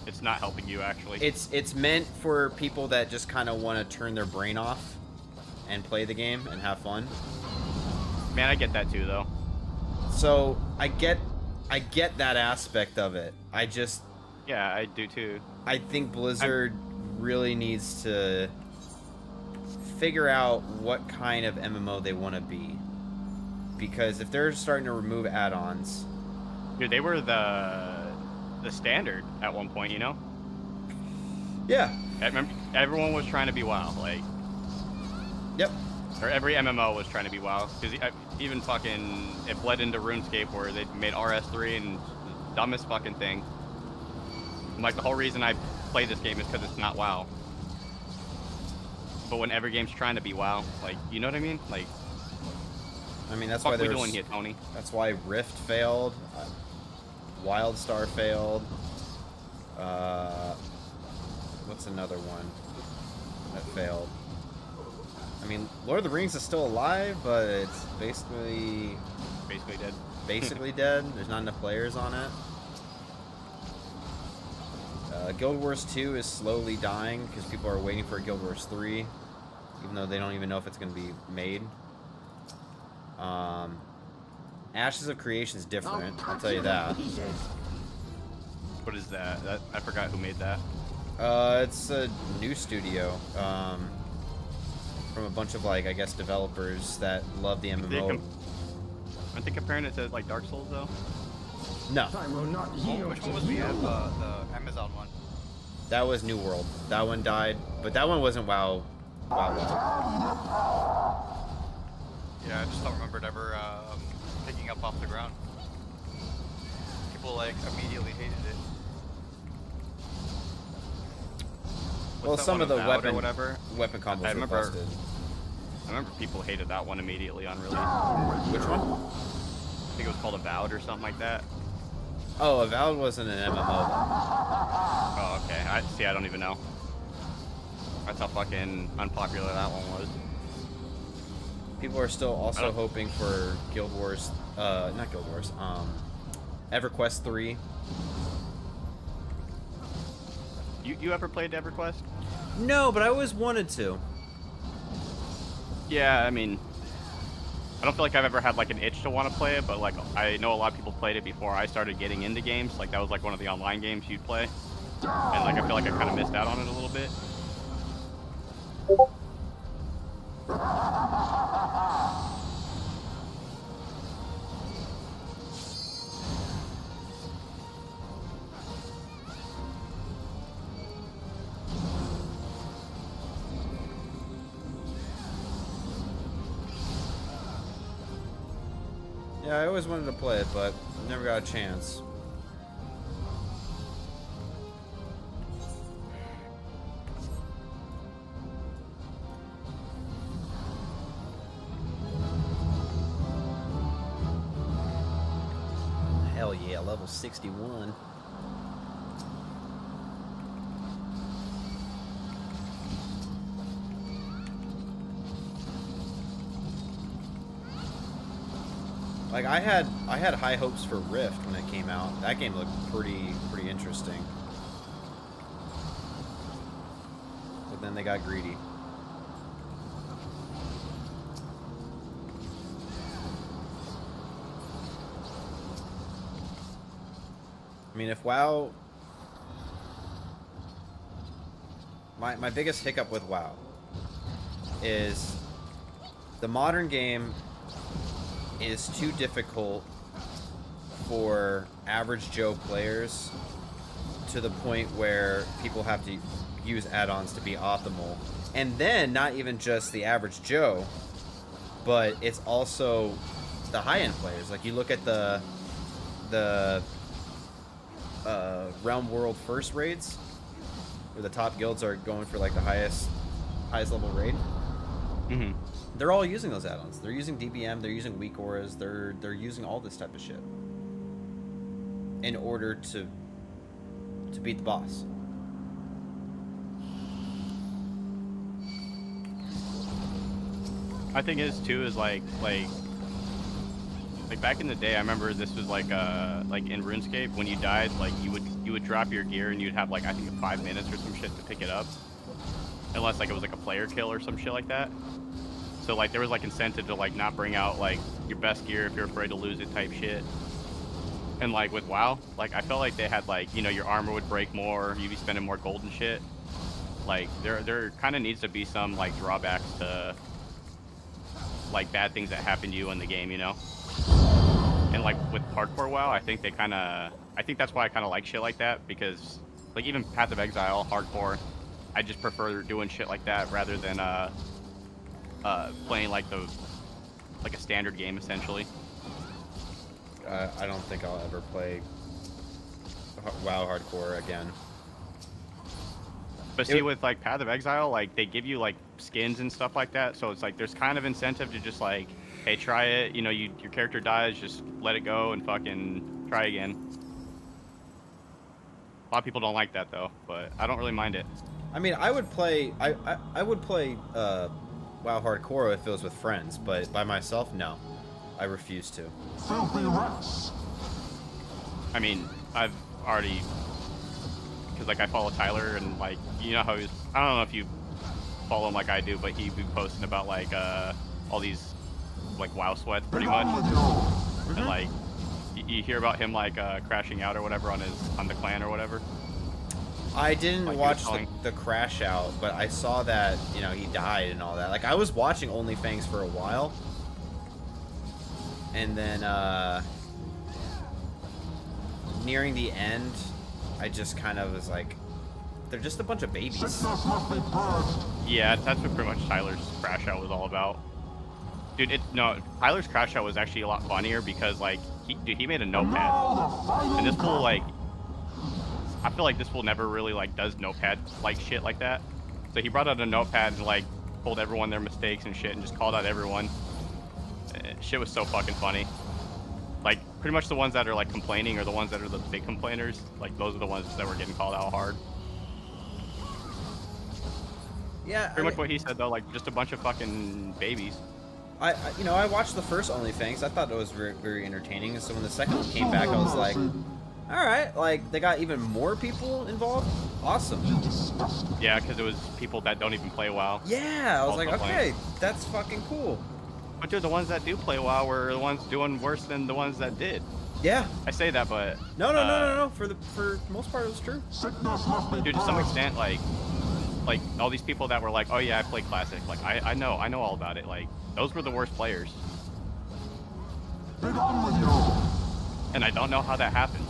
it's not helping you, actually. It's meant for people that just kind of want to turn their brain off and play the game and have fun. Man, I get that too, though. So I get that aspect of it. Yeah, I do too. I think Blizzard really needs to figure out what kind of MMO they want to be, because if they're starting to remove add-ons, Dude, they were the standard at one point, you know? yeah, I remember everyone was trying to be WoW, like, yep, or every MMO was trying to be WoW, because even it bled into RuneScape where they made RS3 and the dumbest fucking thing. Like, the whole reason I play this game is because it's not WoW. But when every game's trying to be WoW, like, you know what I mean? Like, I mean, that's what why we there's doing here, Tony? that's why Rift failed, WildStar failed. What's another one that failed? I mean, Lord of the Rings is still alive, but it's basically Dead. basically dead. There's not enough players on it. Guild Wars 2 is slowly dying because people are waiting for Guild Wars 3, even though they don't even know if it's going to be made. Ashes of Creation is different, I'll tell you that. What is that? I forgot who made that. It's a new studio from a bunch of, like, I guess, developers that love the MMO. Aren't they comparing it to, like, Dark Souls, though? No, Which one was the Amazon one? that was New World. That one died, but that one wasn't WoW. WoW. Yeah, I just don't remember it ever picking up off the ground. People, like, immediately hated it. Well, What's that some one of the about or whatever. weapon combos I were remember- busted. I remember people hated that one immediately on release. Which one? I think it was called Avowed or something like that. Oh, Avowed wasn't an MMO. Oh, okay. I don't even know. That's how fucking unpopular that one was. People are still I also don't- hoping for Guild Wars, not Guild Wars, EverQuest 3. You ever played EverQuest? No, but I always wanted to. Yeah, I mean, I don't feel like I've ever had like an itch to want to play it, but like I know a lot of people played it before I started getting into games. Like that was like one of the online games you'd play, and like I feel like I kind of missed out on it a little bit. Yeah, I always wanted to play it, but never got a chance. Hell yeah, level 61. Like I had high hopes for Rift when it came out. That game looked pretty interesting. But then they got greedy. I mean, if WoW... My biggest hiccup with WoW is the modern game is too difficult for average Joe players to the point where people have to use add-ons to be optimal. And then not even just the average Joe, but it's also the high-end players. Like you look at the Realm World first raids, where the top guilds are going for like the highest level raid. Mm-hmm. They're all using those add-ons. They're using DBM, they're using weak auras, they're using all this type of shit in order to beat the boss. I think is too is like back in the day, I remember this was like in RuneScape, when you died, like you would drop your gear and you'd have like I think 5 minutes or some shit to pick it up, unless like it was like a player kill or some shit like that. So like there was like incentive to like not bring out like your best gear if you're afraid to lose it type shit. And like with WoW, like I felt like they had like, you know, your armor would break more, you'd be spending more gold and shit. Like there kind of needs to be some like drawbacks to like bad things that happen to you in the game, you know. And like with hardcore WoW, I think that's why I kind of like shit like that, because like even Path of Exile hardcore, I just prefer doing shit like that rather than playing like a standard game essentially. I don't think I'll ever play WoW hardcore again. But see, with like Path of Exile, like they give you like skins and stuff like that, so it's like there's kind of incentive to just like, hey, try it. You know, your character dies, just let it go and fucking try again. A lot of people don't like that though, but I don't really mind it. I mean, I would play WoW hardcore if it was with friends, but by myself, no. I refuse to. I mean, I've already, because like I follow Tyler and like, you know how he's, I don't know if you follow him like I do, but he'd be posting about like all these like WoW sweats pretty much. And like you hear about him like crashing out or whatever on the clan or whatever. I didn't like watch the crash out, but I saw that, you know, he died and all that. Like I was watching OnlyFans for a while, and then nearing the end, I just kind of was like, they're just a bunch of babies. Yeah, that's what pretty much Tyler's crash out was all about. Dude, Tyler's crash out was actually a lot funnier because like he made a notepad, and this fool like, I feel like this fool never really like does notepad like shit like that. So he brought out a notepad and like told everyone their mistakes and shit and just called out everyone. Shit was so fucking funny. Like pretty much the ones that are like complaining are the ones that are the big complainers. Like those are the ones that were getting called out hard. Yeah, pretty much what he said though, like just a bunch of fucking babies. I watched the first OnlyFans. I thought it was very, very entertaining. And so when the second one came back, I was like, all right, like they got even more people involved. Awesome. Yeah, because it was people that don't even play WoW. Yeah, I was like, okay, that's fucking cool. But dude, the ones that do play WoW were the ones doing worse than the ones that did. Yeah. I say that, but no. For the most part, it was true. Dude, to some extent, like all these people that were like, oh yeah, I play Classic. Like I know all about it. Like those were the worst players. And I don't know how that happens.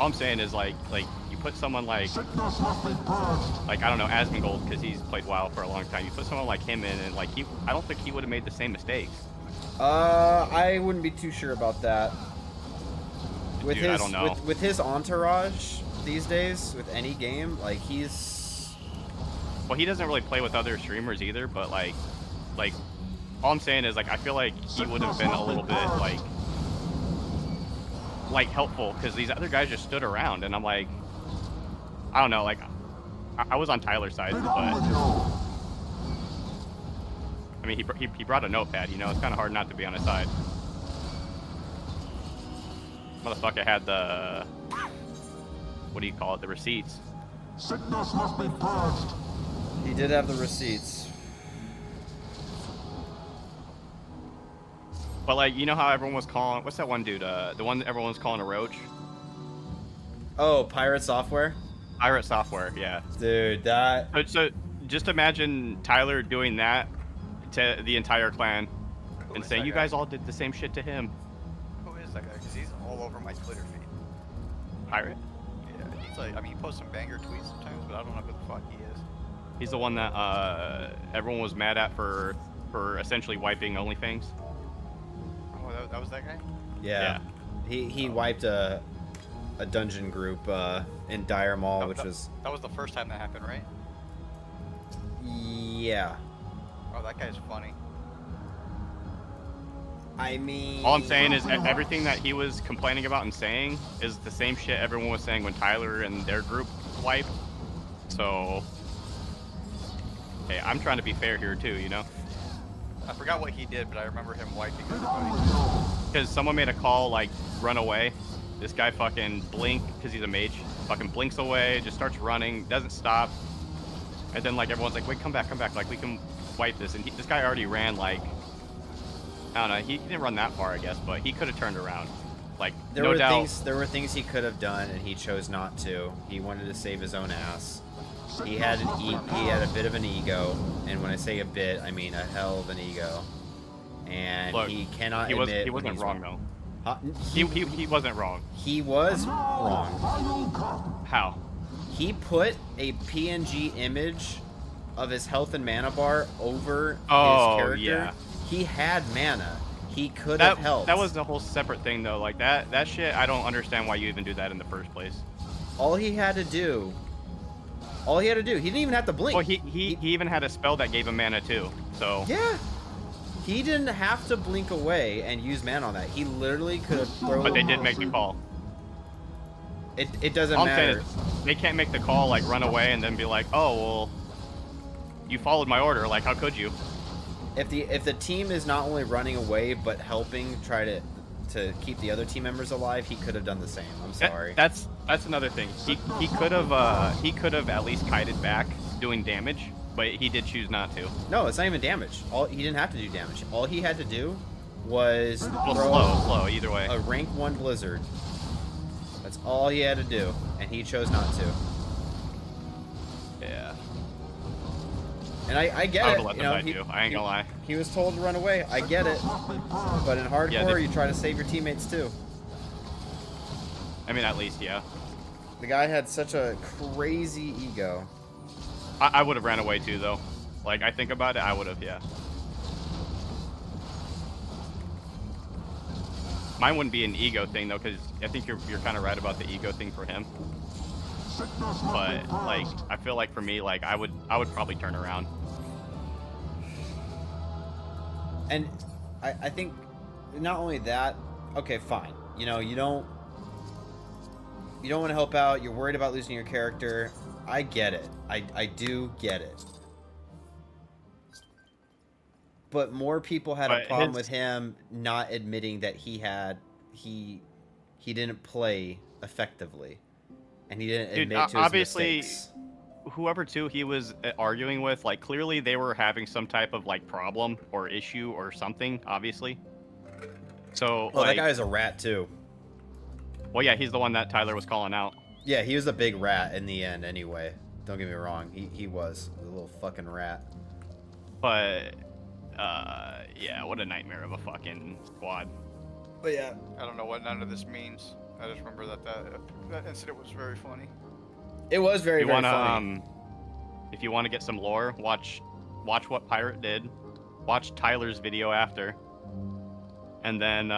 All I'm saying is like you put someone like I don't know, Asmongold, because he's played WoW for a long time. You put someone like him in, and like I don't think he would have made the same mistakes. I wouldn't be too sure about that. With Dude, I don't know. With his entourage these days, with any game, like well, he doesn't really play with other streamers either, but like all I'm saying is like I feel like he would have been a little bit like helpful, because these other guys just stood around, and I'm like, I don't know, like I was on Tyler's side, but I mean he brought a notepad, you know, it's kind of hard not to be on his side. Motherfucker had the, what do you call it, the receipts. Sickness must be purged. He did have the receipts. But like, you know how everyone was calling, what's that one dude, the one that everyone was calling a roach? Oh, Pirate Software? Pirate Software, yeah. Dude, that... So just imagine Tyler doing that to the entire clan and saying, you guys all did the same shit to him. Who is that guy? Because he's all over my Twitter feed. Pirate? Yeah, he's like, I mean, he posts some banger tweets sometimes, but I don't know who the fuck he is. He's the one that everyone was mad at for essentially wiping OnlyFans. Oh, that was that guy? Yeah. He wiped a dungeon group in Dire Mall, which was... That was the first time that happened, right? Yeah. Oh, that guy's funny. I mean... All I'm saying is everything that he was complaining about and saying is the same shit everyone was saying when Tyler and their group wiped. So, hey, I'm trying to be fair here too, you know? I forgot what he did, but I remember him wiping everybody. Because someone made a call, like, run away. This guy fucking blinked, because he's a mage, fucking blinks away, just starts running, doesn't stop. And then, like, everyone's like, wait, come back, like, we can wipe this. And this guy already ran, like, I don't know, he didn't run that far, I guess, but he could have turned around. Like, There no doubt. were things he could have done, and he chose not to. He wanted to save his own ass. He had a bit of an ego, and when I say a bit, I mean a hell of an ego. And Look, he cannot he admit wasn't when he's wrong, though. He He wasn't wrong. He was wrong. How? He put a PNG image of his health and mana bar over his character. Yeah. He had mana. He could have helped. That was a whole separate thing, though. Like, that shit, I don't understand why you even do that in the first place. All he had to do, he didn't even have to blink. Well, he even had a spell that gave him mana, too. So... Yeah. He didn't have to blink away and use mana on that. He literally could have thrown... But they did make the call. It doesn't All I'm saying matter. is, they can't make the call, like, run away and then be like, oh, well, you followed my order. Like, how could you? If the team is not only running away but helping try to keep the other team members alive, he could have done the same. I'm sorry. That's another thing. He could have at least kited back doing damage, but he did choose not to. No, it's not even damage. He didn't have to do damage. All he had to do was Well, throw slow either way. a rank 1 blizzard. That's all he had to do, and he chose not to. Yeah. And I get I it. would let You them know, die too. I ain't gonna lie. He was told to run away. I get it. But in hardcore, Yeah, you try to save your teammates too. I mean, at least, yeah. The guy had such a crazy ego. I would have ran away too, though. Like, I think about it, I would have, yeah. Mine wouldn't be an ego thing, though, because I think you're kind of right about the ego thing for him. But, like, I feel like for me, like, I would probably turn around. And I think not only that, okay, fine. You know, you don't want to help out. You're worried about losing your character. I get it. I do get it. But more people had a problem with him not admitting that he didn't play effectively, and he didn't admit to his obviously, mistakes. Whoever too he was arguing with, like, clearly they were having some type of, like, problem or issue or something, obviously. So, Well, like, that guy's a rat too. well, yeah, he's the one that Tyler was calling out. Yeah, he was a big rat in the end anyway. Don't get me wrong. He was a little fucking rat. But, yeah, what a nightmare of a fucking squad. But yeah. I don't know what none of this means. I just remember that incident was very funny. It was very, If you very wanna, funny. if you want to get some lore, watch what Pirate did. Watch Tyler's video after, and then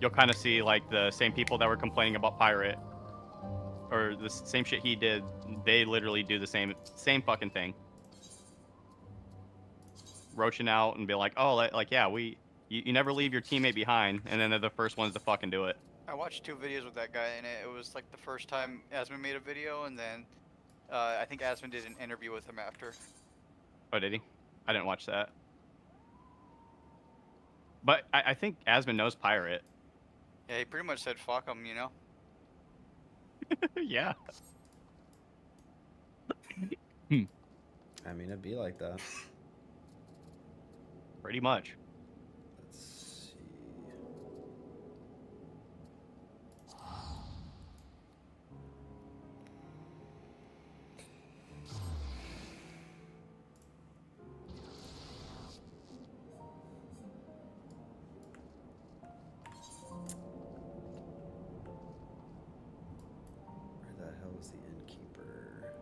you'll kind of see like the same people that were complaining about Pirate, or the same shit he did. They literally do the same fucking thing. Roaching out and be like, oh, like yeah, you never leave your teammate behind, and then they're the first ones to fucking do it. I watched 2 videos with that guy, and it was like the first time Asmund made a video, and then I think Asmund did an interview with him after. Oh, did he? I didn't watch that. But I think Asmund knows Pirate. Yeah, he pretty much said fuck him, you know? Yeah. I mean, it'd be like that. Pretty much. Let's see. Where the hell is the innkeeper?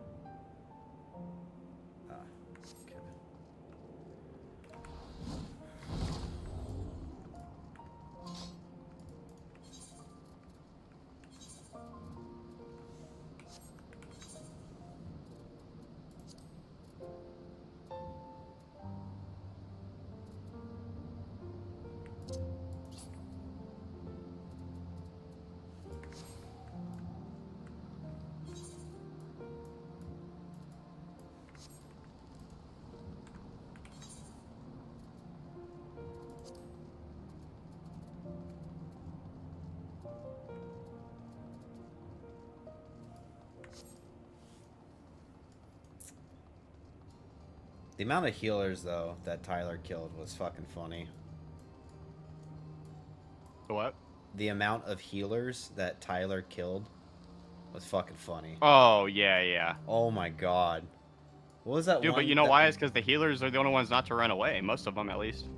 Ah, okay. The amount of healers, though, that Tyler killed was fucking funny. What? The amount of healers that Tyler killed was fucking funny. Oh yeah, yeah. Oh my god. What was that Dude, one? but you know why? It's because the healers are the only ones not to run away. Most of them, at least.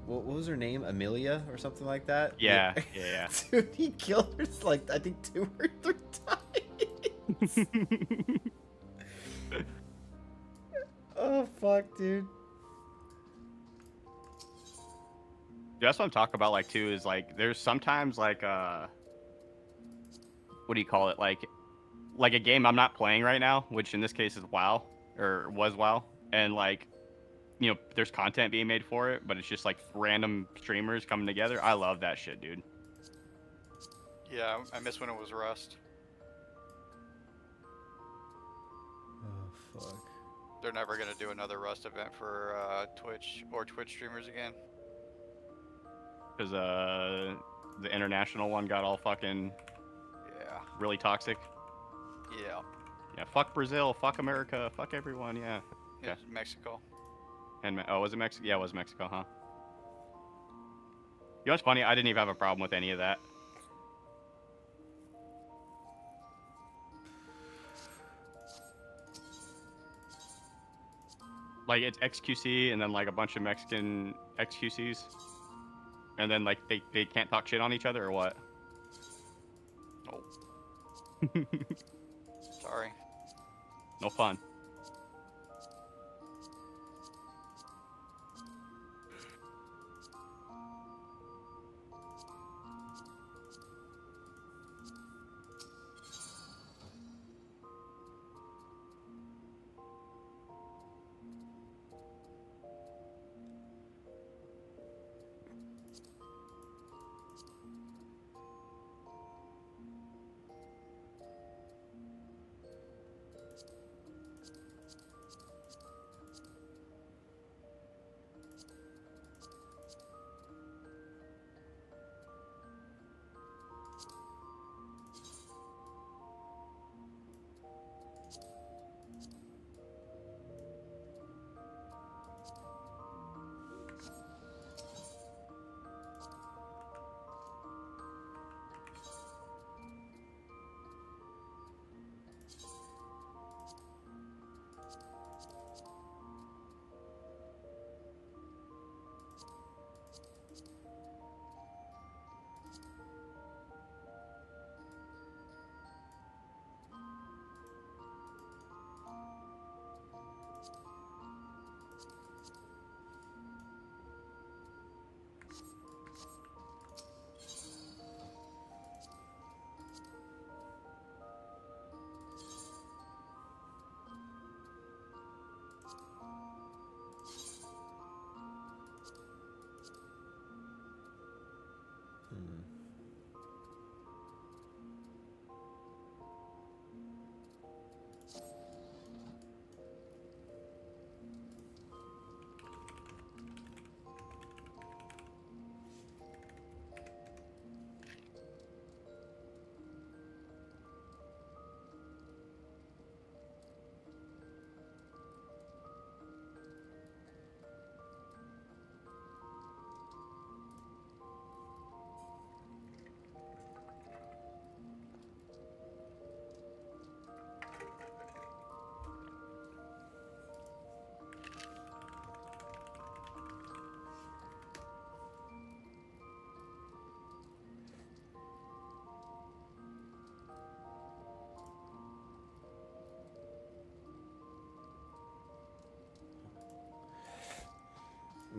What was her name? Amelia or something like that? Yeah, yeah. Dude, he killed her like, I think 2 or 3 times. Oh, fuck, dude. That's what I'm talking about, like, too, is, like, there's sometimes, like, what do you call it? Like a game I'm not playing right now, which in this case is WoW, or was WoW, and, like, you know, there's content being made for it, but it's just, like, random streamers coming together. I love that shit, dude. Yeah, I miss when it was Rust. Oh, fuck. They're never gonna do another Rust event for Twitch or Twitch streamers again. Because, the international one got all fucking Yeah. really toxic. Yeah. Yeah, fuck Brazil, fuck America, fuck everyone, yeah. Okay. It's Mexico. And oh, was it Mexico? Yeah, it was Mexico, huh? You know what's funny? I didn't even have a problem with any of that. Like, it's XQC and then, like, a bunch of Mexican XQCs. And then, like, they can't talk shit on each other or what? Nope. Sorry. No fun.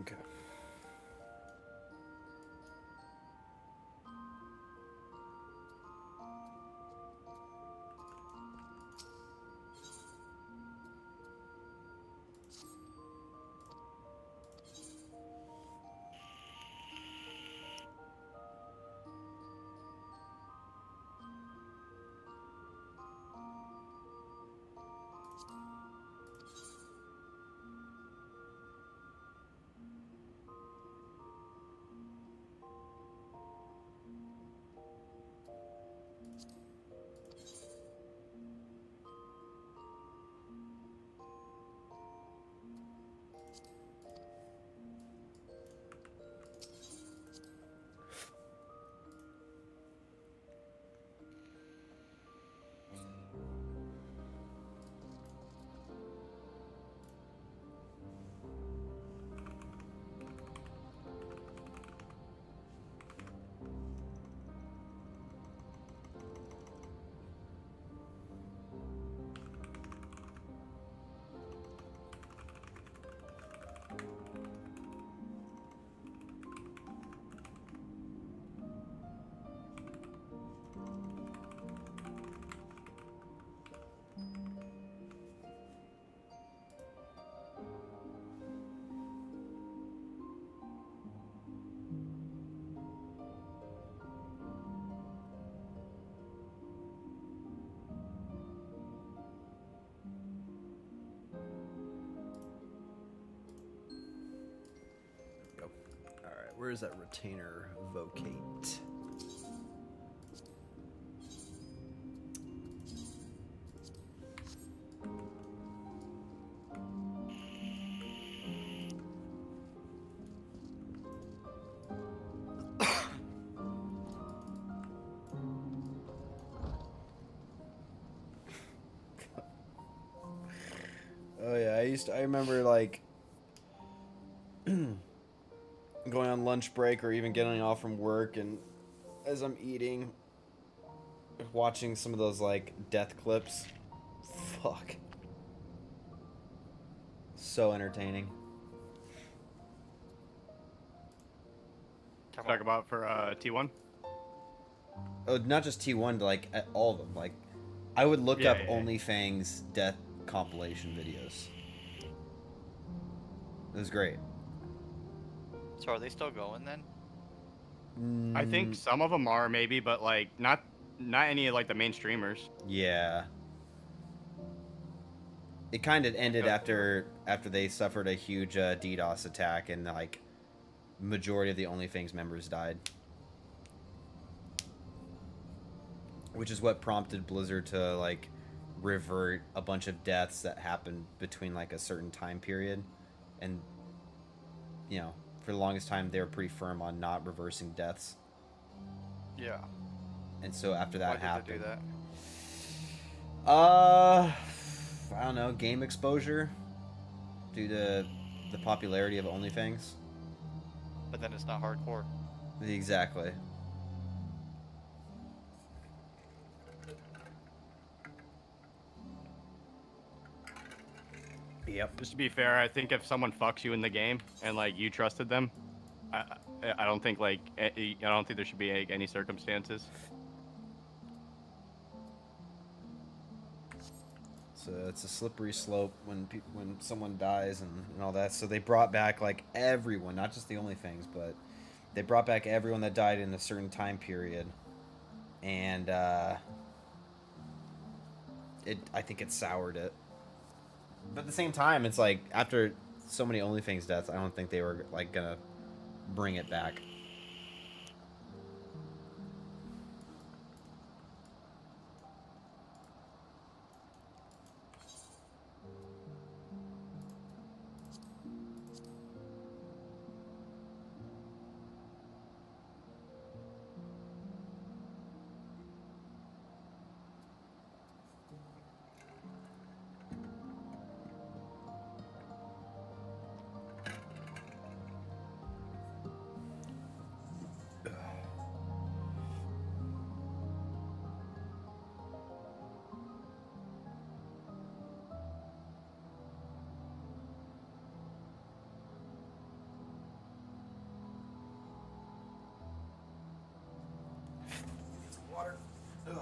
Okay. Go. All right, where is that retainer vocate? Oh yeah, I remember like going on lunch break or even getting off from work, and as I'm eating, watching some of those like death clips. Fuck. So entertaining. Talk about for T1. Oh, not just T1, like all of them. Like, I would look up Yeah. OnlyFans death compilation videos. It was great. So are they still going then? I think some of them are maybe, but like not any of like the main streamers. Yeah. It kind of ended after they suffered a huge DDoS attack, and like majority of the OnlyFans members died, which is what prompted Blizzard to like revert a bunch of deaths that happened between like a certain time period, and you know, for the longest time they were pretty firm on not reversing deaths. Yeah. And so after that happened, Why did they do that? I don't know, game exposure due to the popularity of OnlyFans. But then it's not hardcore. Exactly. Yep. Just to be fair, I think if someone fucks you in the game and like you trusted them, I don't think like I don't think there should be like, any circumstances. So it's a slippery slope when someone dies and all that. So they brought back like everyone, not just the OnlyFans, but they brought back everyone that died in a certain time period, and I think it soured it. But at the same time, it's like after so many OnlyFans deaths, I don't think they were like gonna bring it back. water. Ugh.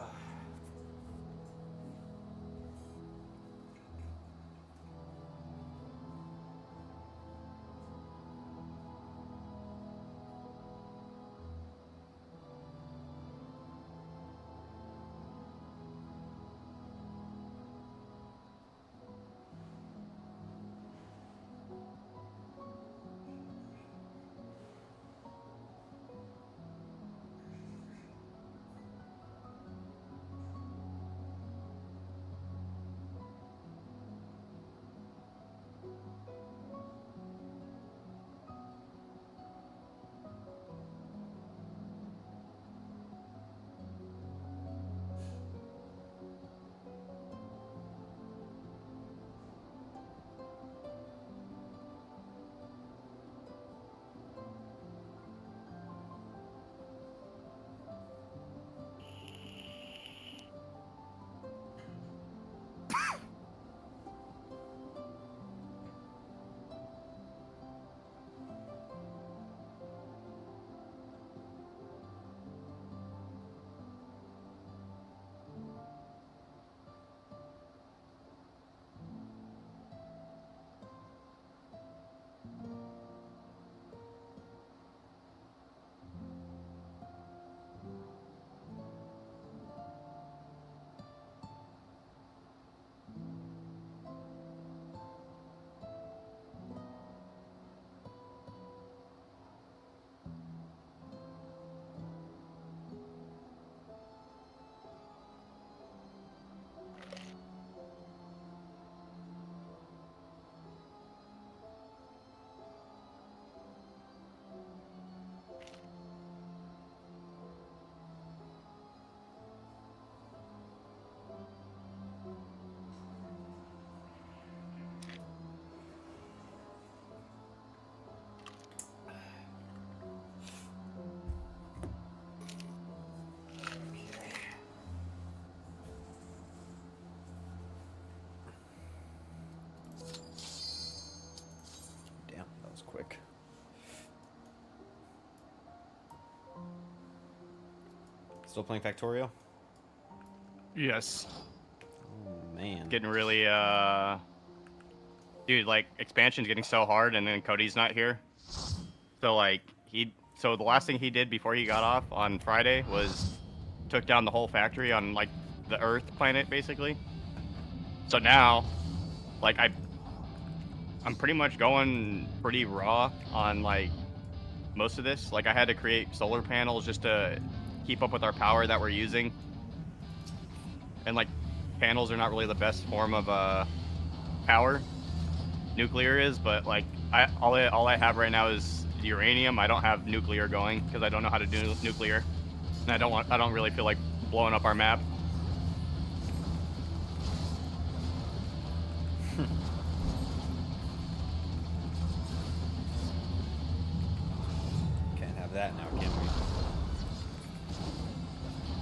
Damn, that was quick. Still playing Factorio? Yes. Oh man. Getting really dude, like expansion's getting so hard and then Cody's not here. So like so the last thing he did before he got off on Friday was took down the whole factory on like the Earth planet basically. So now like I'm pretty much going pretty raw on like most of this. Like I had to create solar panels just to keep up with our power that we're using. And like panels are not really the best form of power. Nuclear is, but like all I have right now is uranium. I don't have nuclear going because I don't know how to do nuclear, and I don't really feel like blowing up our map. Can't have that now, can we?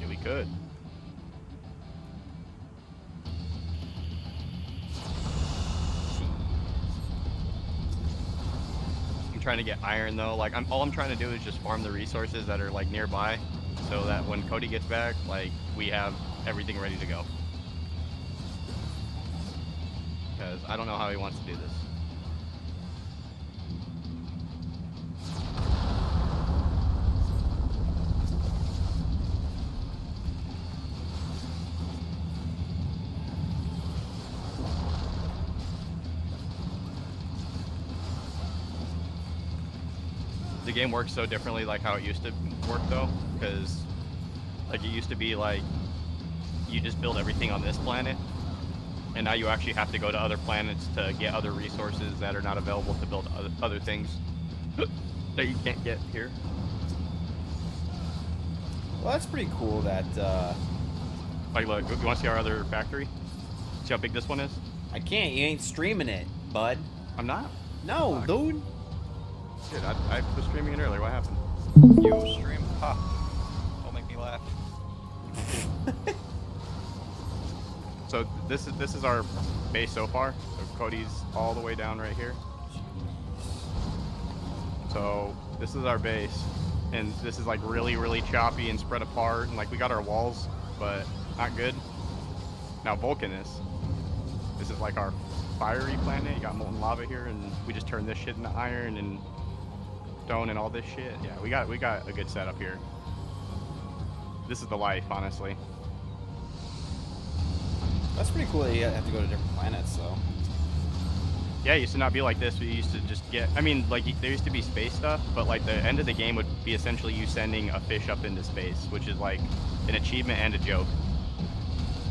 Yeah, we could. Trying to get iron though. Like all I'm trying to do is just farm the resources that are like nearby, so that when Cody gets back, like we have everything ready to go. Because I don't know how he wants to do this. The game works so differently like how it used to work though, because like it used to be like you just build everything on this planet, and now you actually have to go to other planets to get other resources that are not available to build other things that you can't get here. Well, that's pretty cool that Like look, you want to see our other factory? See how big this one is? I can't, you ain't streaming it, bud. I'm not. No, Fuck. dude. Dude, I was streaming it earlier. What happened? You stream? Ha. Don't make me laugh. So this is our base so far. So Cody's all the way down right here. So this is our base, and this is like really, really choppy and spread apart, and like we got our walls, but not good. Now Vulcanus, this is like our fiery planet. You got molten lava here, and we just turned this shit into iron and stone and all this shit. Yeah, we got a good setup here. This is the life, honestly. That's pretty cool that you have to go to different planets, though. Yeah, it used to not be like this. We used to just get, I mean, like, there used to be space stuff, but, like, the end of the game would be essentially you sending a fish up into space, which is, like, an achievement and a joke.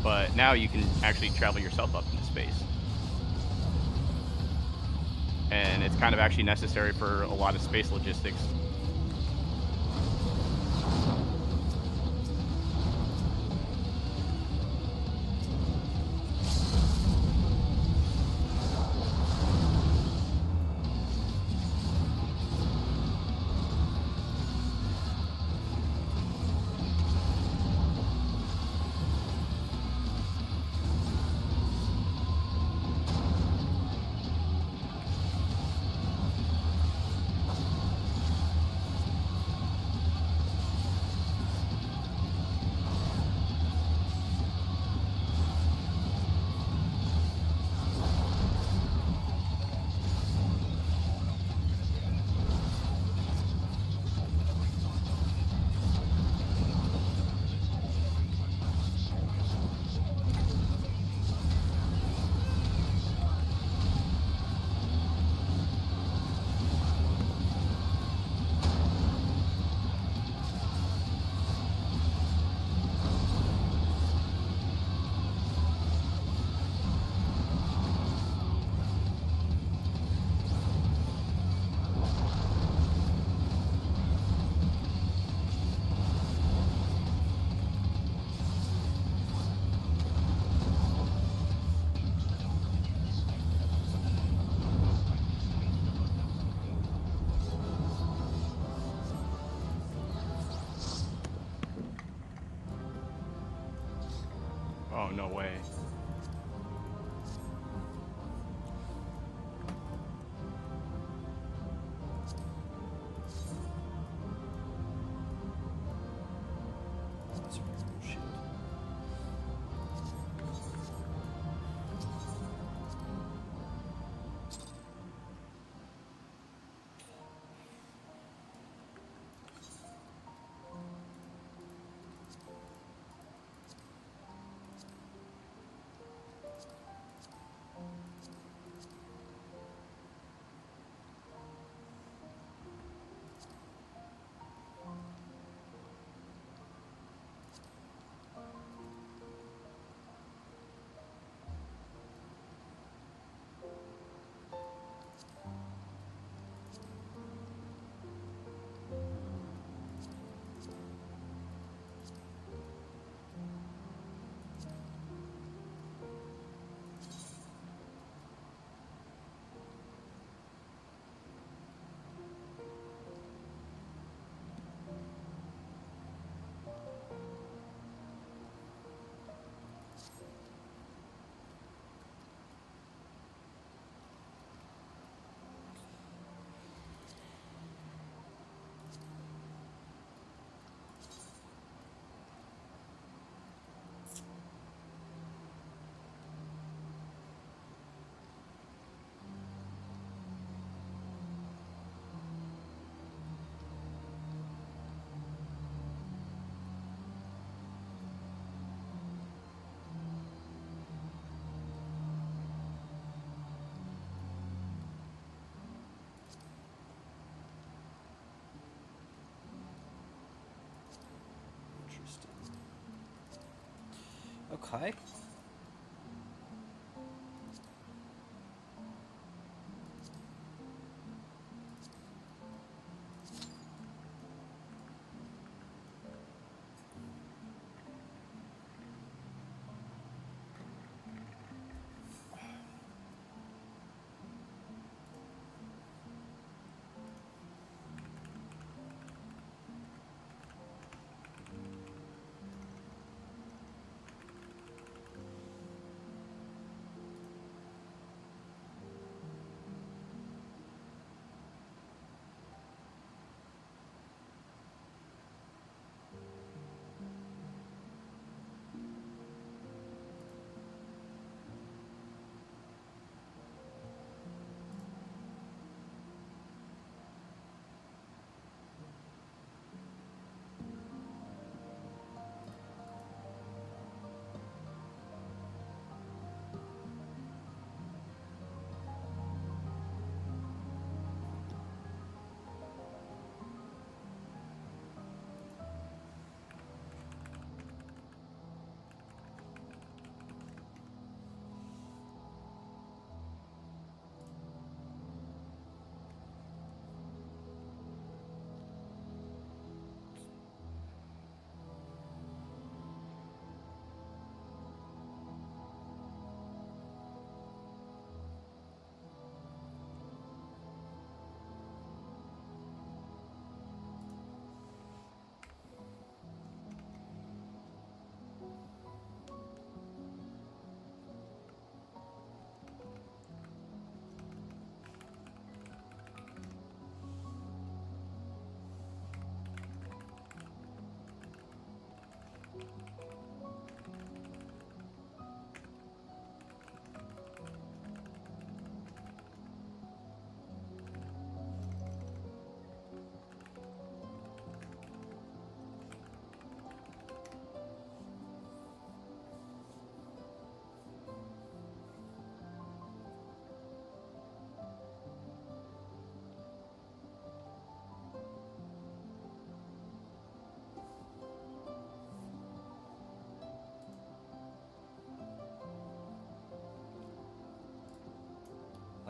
But now you can actually travel yourself up into space. And it's kind of actually necessary for a lot of space logistics. Oh, no way. That's pretty cool shit. Interesting. Okay.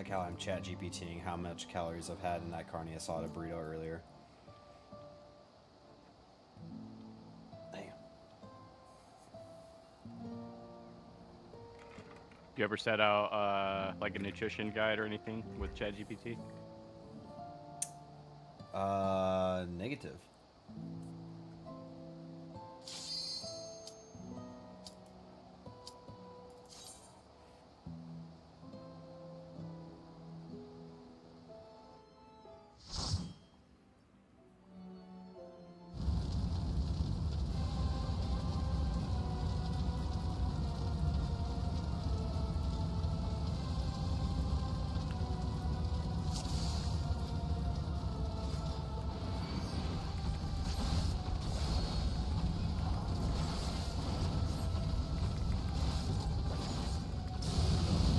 Like how I'm chat GPTing how much calories I've had in that carne asada burrito earlier. Damn. You ever set out like a nutrition guide or anything with ChatGPT? Negative.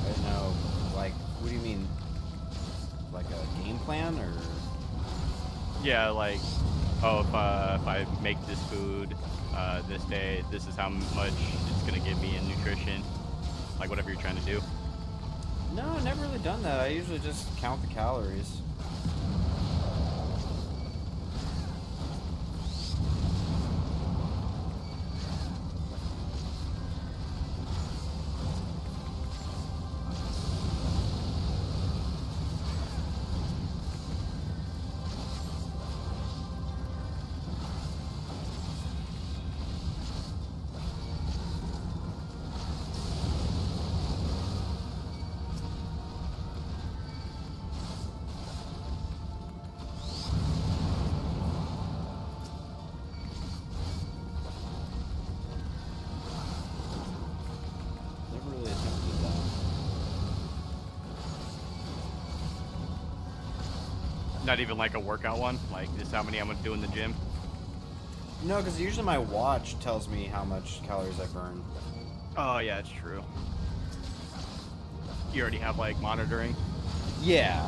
I don't know. Like, what do you mean? Like a game plan or? Yeah, like, oh, if I make this food this day, this is how much it's gonna give me in nutrition. Like whatever you're trying to do. No, I've never really done that. I usually just count the calories. Never really attempted that. Not even like a workout one. Like this is how many I'm gonna do in the gym. No, because usually my watch tells me how much calories I burn. Oh yeah, it's true. You already have like monitoring. Yeah.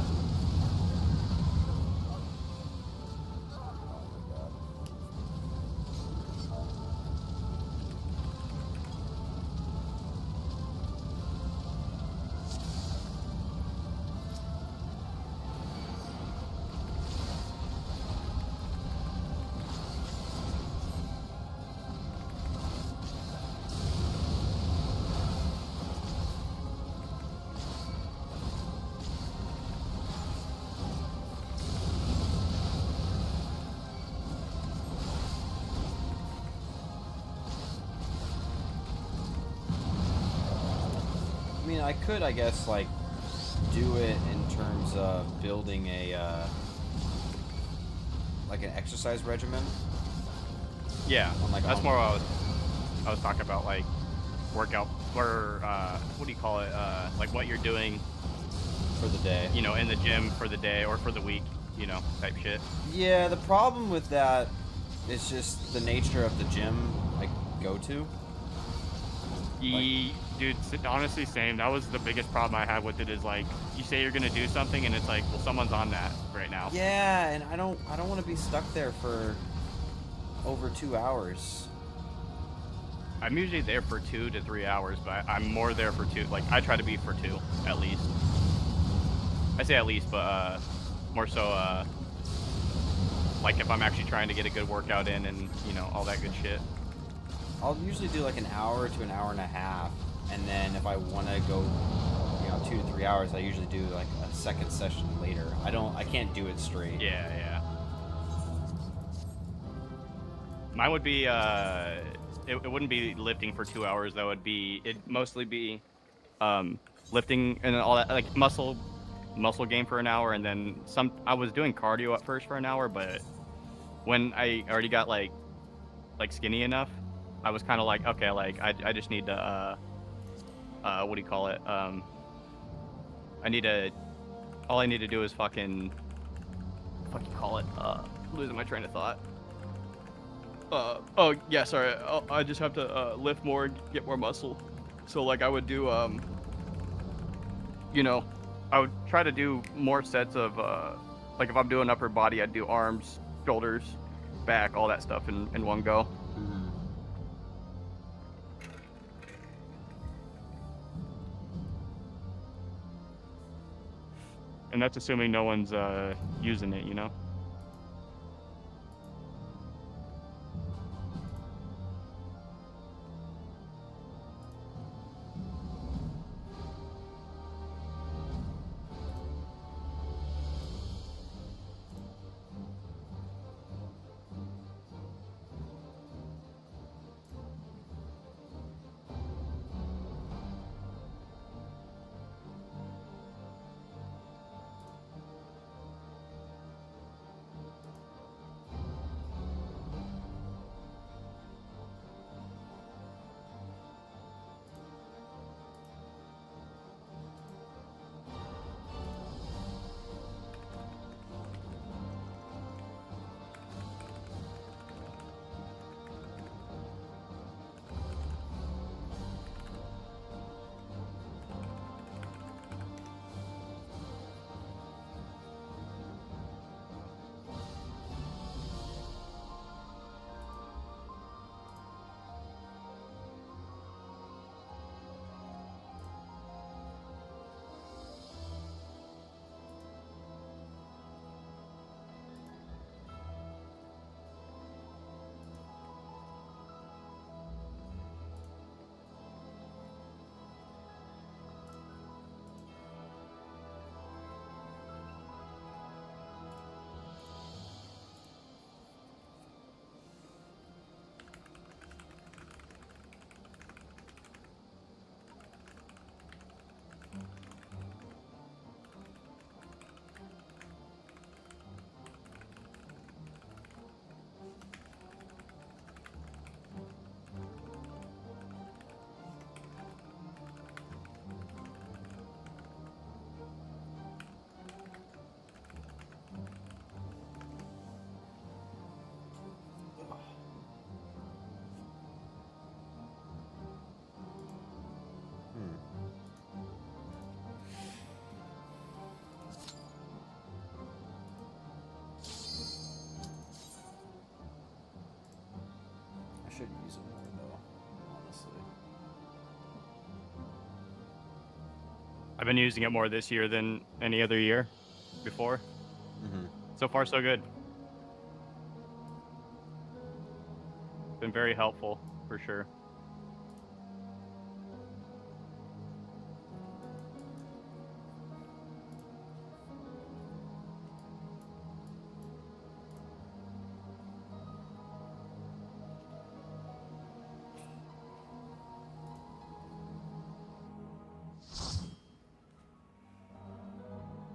I mean, I could, I guess, like, do it in terms of building a, like an exercise regimen. Yeah, On, like, that's on- more what I was talking about, like workout or what do you call it? Like what you're doing, For the day. you know, in the gym for the day or for the week, you know, type shit. Yeah, the problem with that is just the nature of the gym I go to. Dude, honestly, same. That was the biggest problem I had with it. Is like you say you're gonna do something, and it's like, well, someone's on that right now. Yeah, and I don't want to be stuck there for over 2 hours. I'm usually there for 2 to 3 hours, but I'm more there for 2. Like I try to be for 2 at least. I say at least, but more so like if I'm actually trying to get a good workout in and you know all that good shit. I'll usually do like an hour to an hour and a half, and then if I want to go, 2 to 3 hours, I usually do like a second session later. I can't do it straight. Yeah, yeah. Mine would be it wouldn't be lifting for 2 hours though. It'd mostly be lifting and all that, like muscle gain for an hour, and then I was doing cardio at first for an hour, but when I already got like skinny enough, I was kind of like, okay, like I just need to what do you call it? All I need to do is fucking call it losing my train of thought. Oh yeah, sorry. I just have to lift more and get more muscle. So like I would do I would try to do more sets of like if I'm doing upper body, I'd do arms, shoulders, back, all that stuff in one go. Mhm. And that's assuming no one's using it, you know? I should use it more though, honestly. I've been using it more this year than any other year before. So far, so good. Been very helpful, for sure.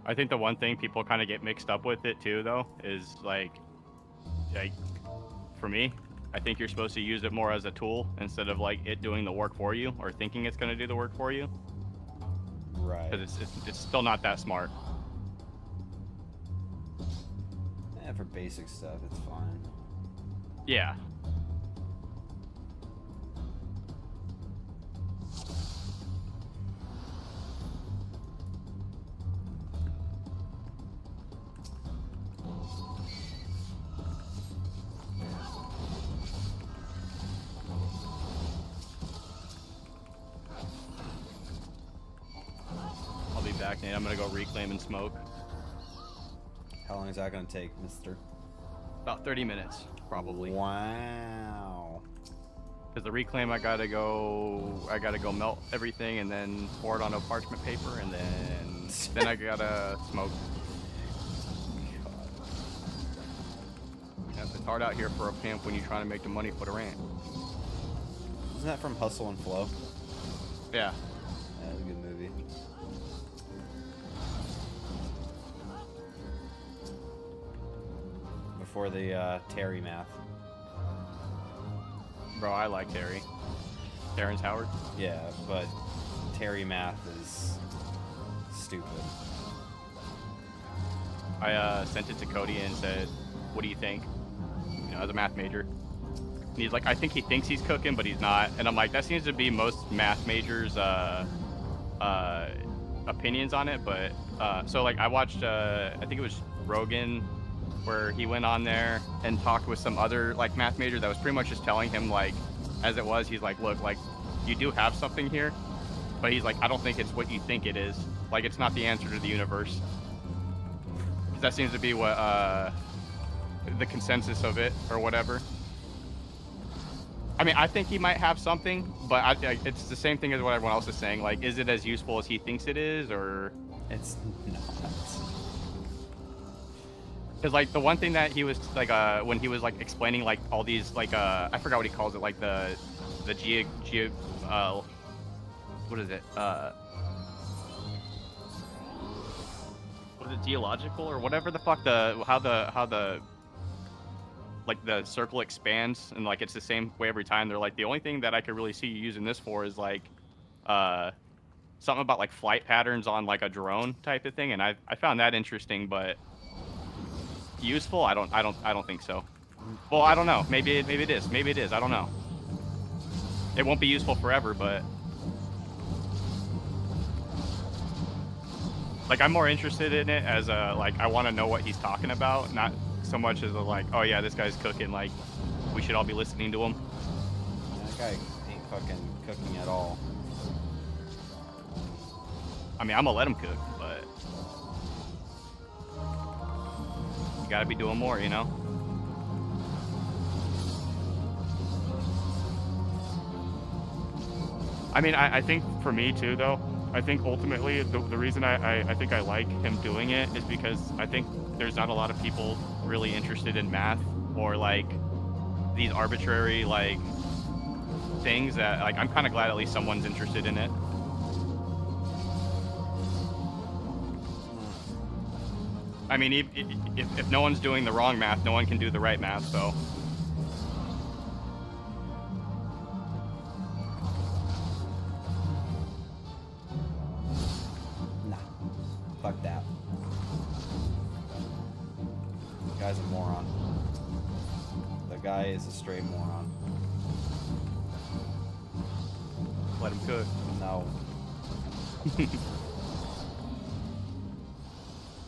I think the one thing people kind of get mixed up with it too, though, is like, for me, I think you're supposed to use it more as a tool instead of like it doing the work for you or thinking it's going to do the work for you. Right. Because it's still not that smart. Yeah, for basic stuff, it's fine. Yeah. I'll be back, Nate. I'm gonna go reclaim and smoke. How long is that gonna take, mister? About 30 minutes, probably. Wow. Because the reclaim, I gotta go melt everything and then pour it on a parchment paper, and then I gotta smoke. Yeah, it's hard out here for a pimp when you're trying to make the money for the rent. Isn't that from Hustle and Flow? Yeah. Yeah, it's a good movie. Before the Terry math. Bro, I like Terry. Terrence Howard. Yeah, but Terry math is stupid. I sent it to Cody and said, "What do you think?" You know, as a math major. And he's like, "I think he thinks he's cooking, but he's not." And I'm like, that seems to be most math majors' opinions on it. But so like I watched, I think it was Rogan, where he went on there and talked with some other like math major that was pretty much just telling him like, as it was, he's like, "Look, like you do have something here, but he's like, I don't think it's what you think it is. Like it's not the answer to the universe." That seems to be what the consensus of it or whatever. I mean, I think he might have something, but it's the same thing as what everyone else is saying. Like, is it as useful as he thinks it is, or? It's not. Because like the one thing that he was like when he was like explaining like all these like I forgot what he calls it, like the what is it what is it, geological or whatever the fuck, how the like the circle expands and like it's the same way every time. They're like, the only thing that I could really see you using this for is like something about like flight patterns on like a drone type of thing, and I found that interesting, but useful, I don't think so. Well, I don't know, maybe it is, I don't know. It won't be useful forever, but like I'm more interested in it as a like I want to know what he's talking about, not so much as a like, oh yeah, this guy's cooking, like we should all be listening to him. That guy ain't fucking cooking at all. I mean, I'm gonna let him cook, but you gotta be doing more, you know? I mean, I think for me too, though, I think ultimately the reason I think I like him doing it is because I think there's not a lot of people really interested in math or like these arbitrary like things that like I'm kind of glad at least someone's interested in it. I mean, if no one's doing the wrong math, no one can do the right math, so. Nah. Fuck that. The guy's a moron. The guy is a straight moron. Let him cook. No.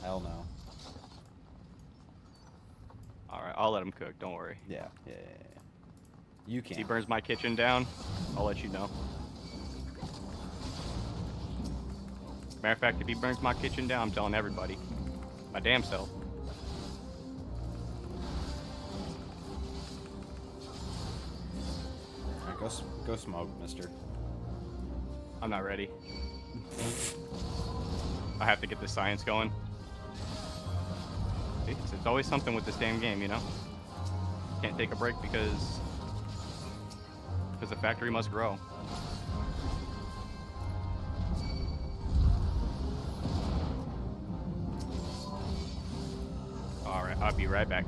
Hell no. Alright, I'll let him cook, don't worry. Yeah. You If can. he burns my kitchen down, I'll let you know. Matter of fact, if he burns my kitchen down, I'm telling everybody. My damn self. Alright, go smoke, mister. I'm not ready. I have to get the science going. It's always something with this damn game, you know? Can't take a break because the factory must grow. Alright, I'll be right back.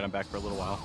Alright, I'm back for a little while.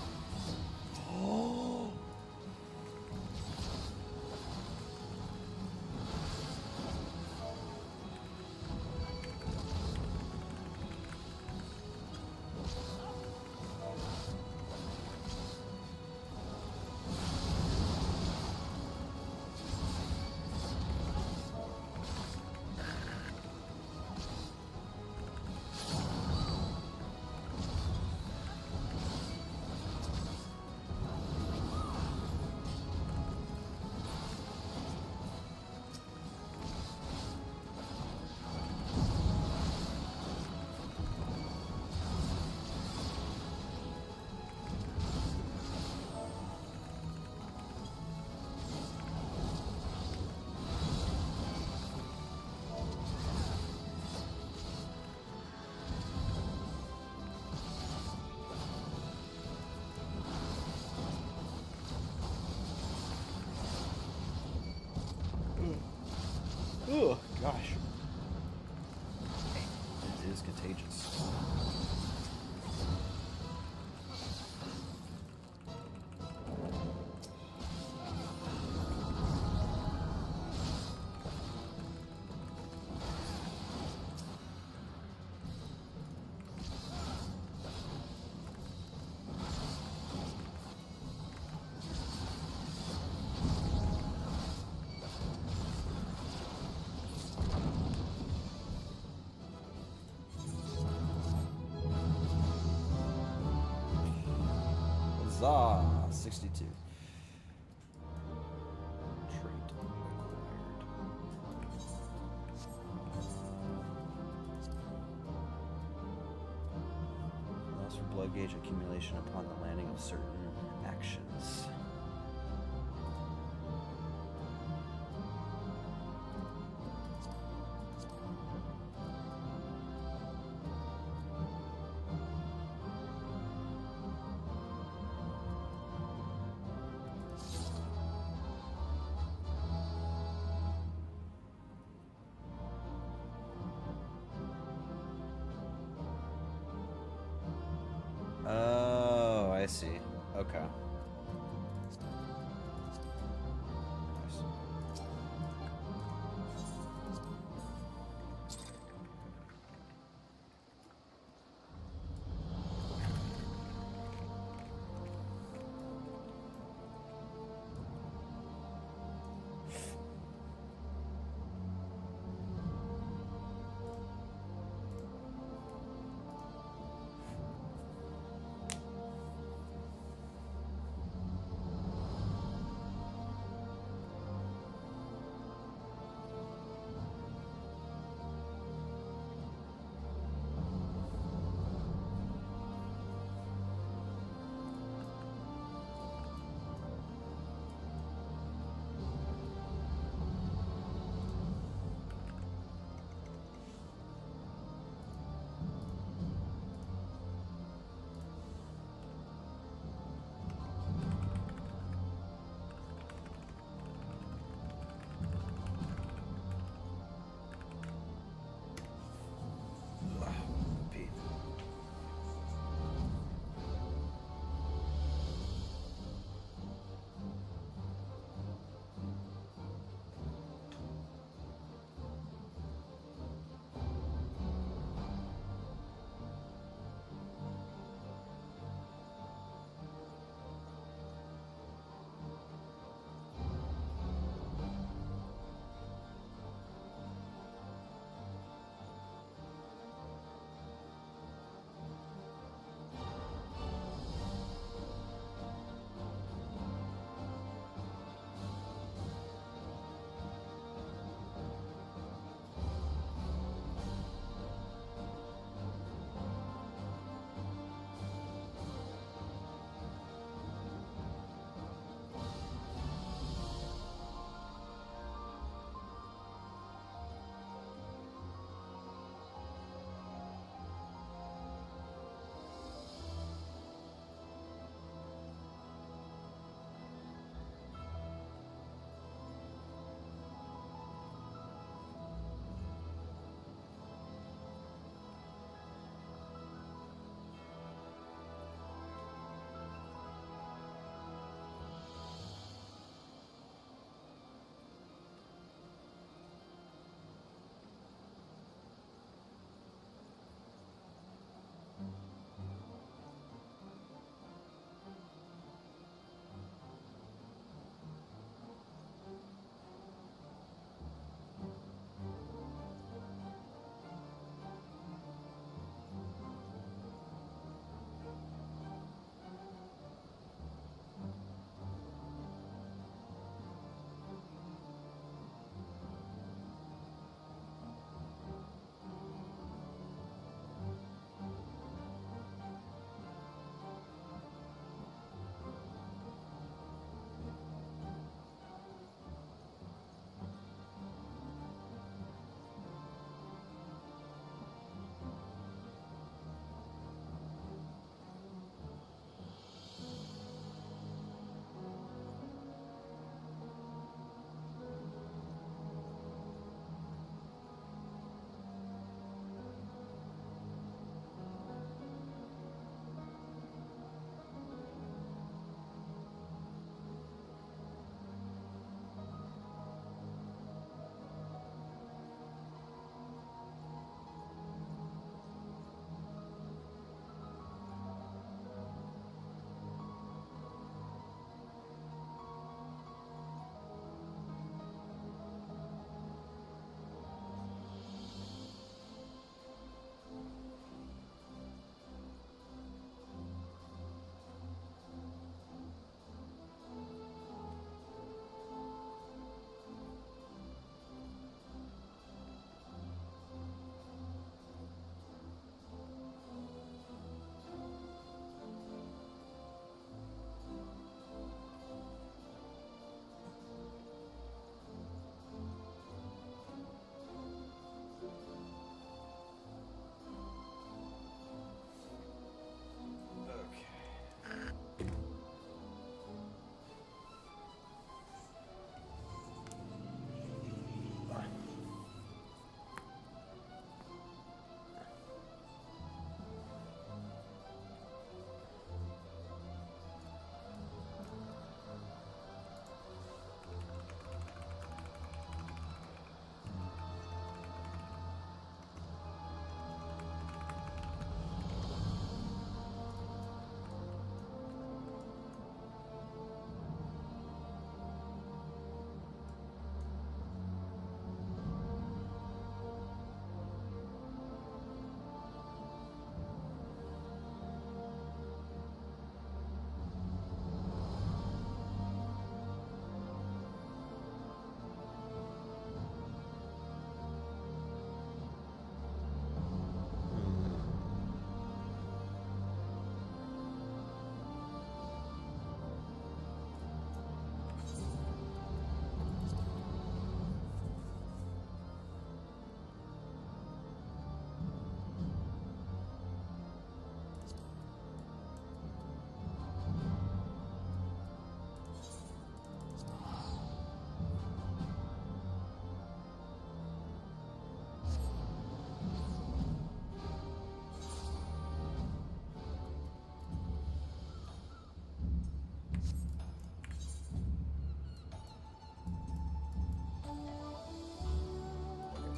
Oh gosh. It is contagious. Huzzah! 62. Trait acquired. Allows for blood gauge accumulation upon the landing of certain actions. Oh, I see. Okay. Nice.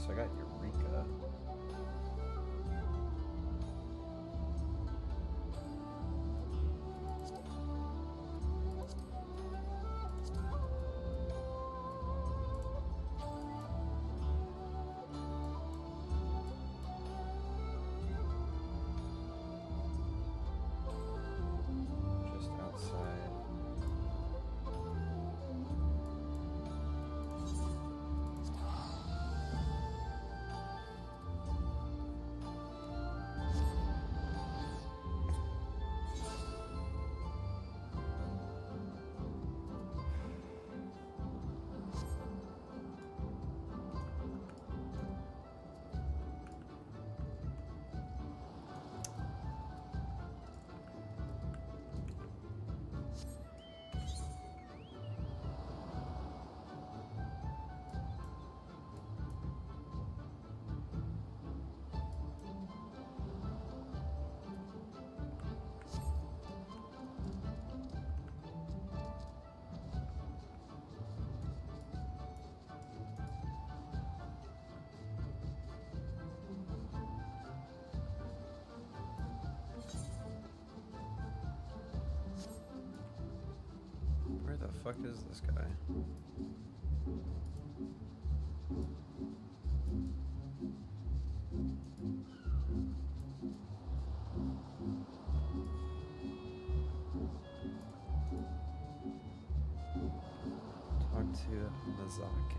so I got Eureka. Just outside. Where the fuck is this guy? Talk to Mazake.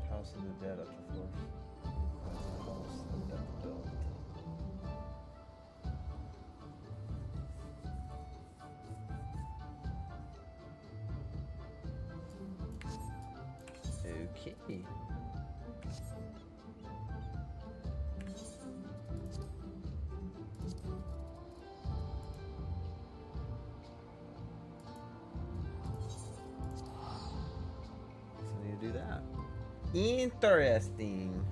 House of the Dead up to 4. That's the House of the Dead built. Okay. So I need to do that. Interesting.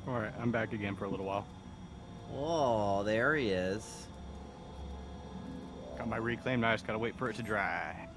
Alright, I'm back again for a little while. Oh, there he is. Got my reclaim, now I just gotta wait for it to dry.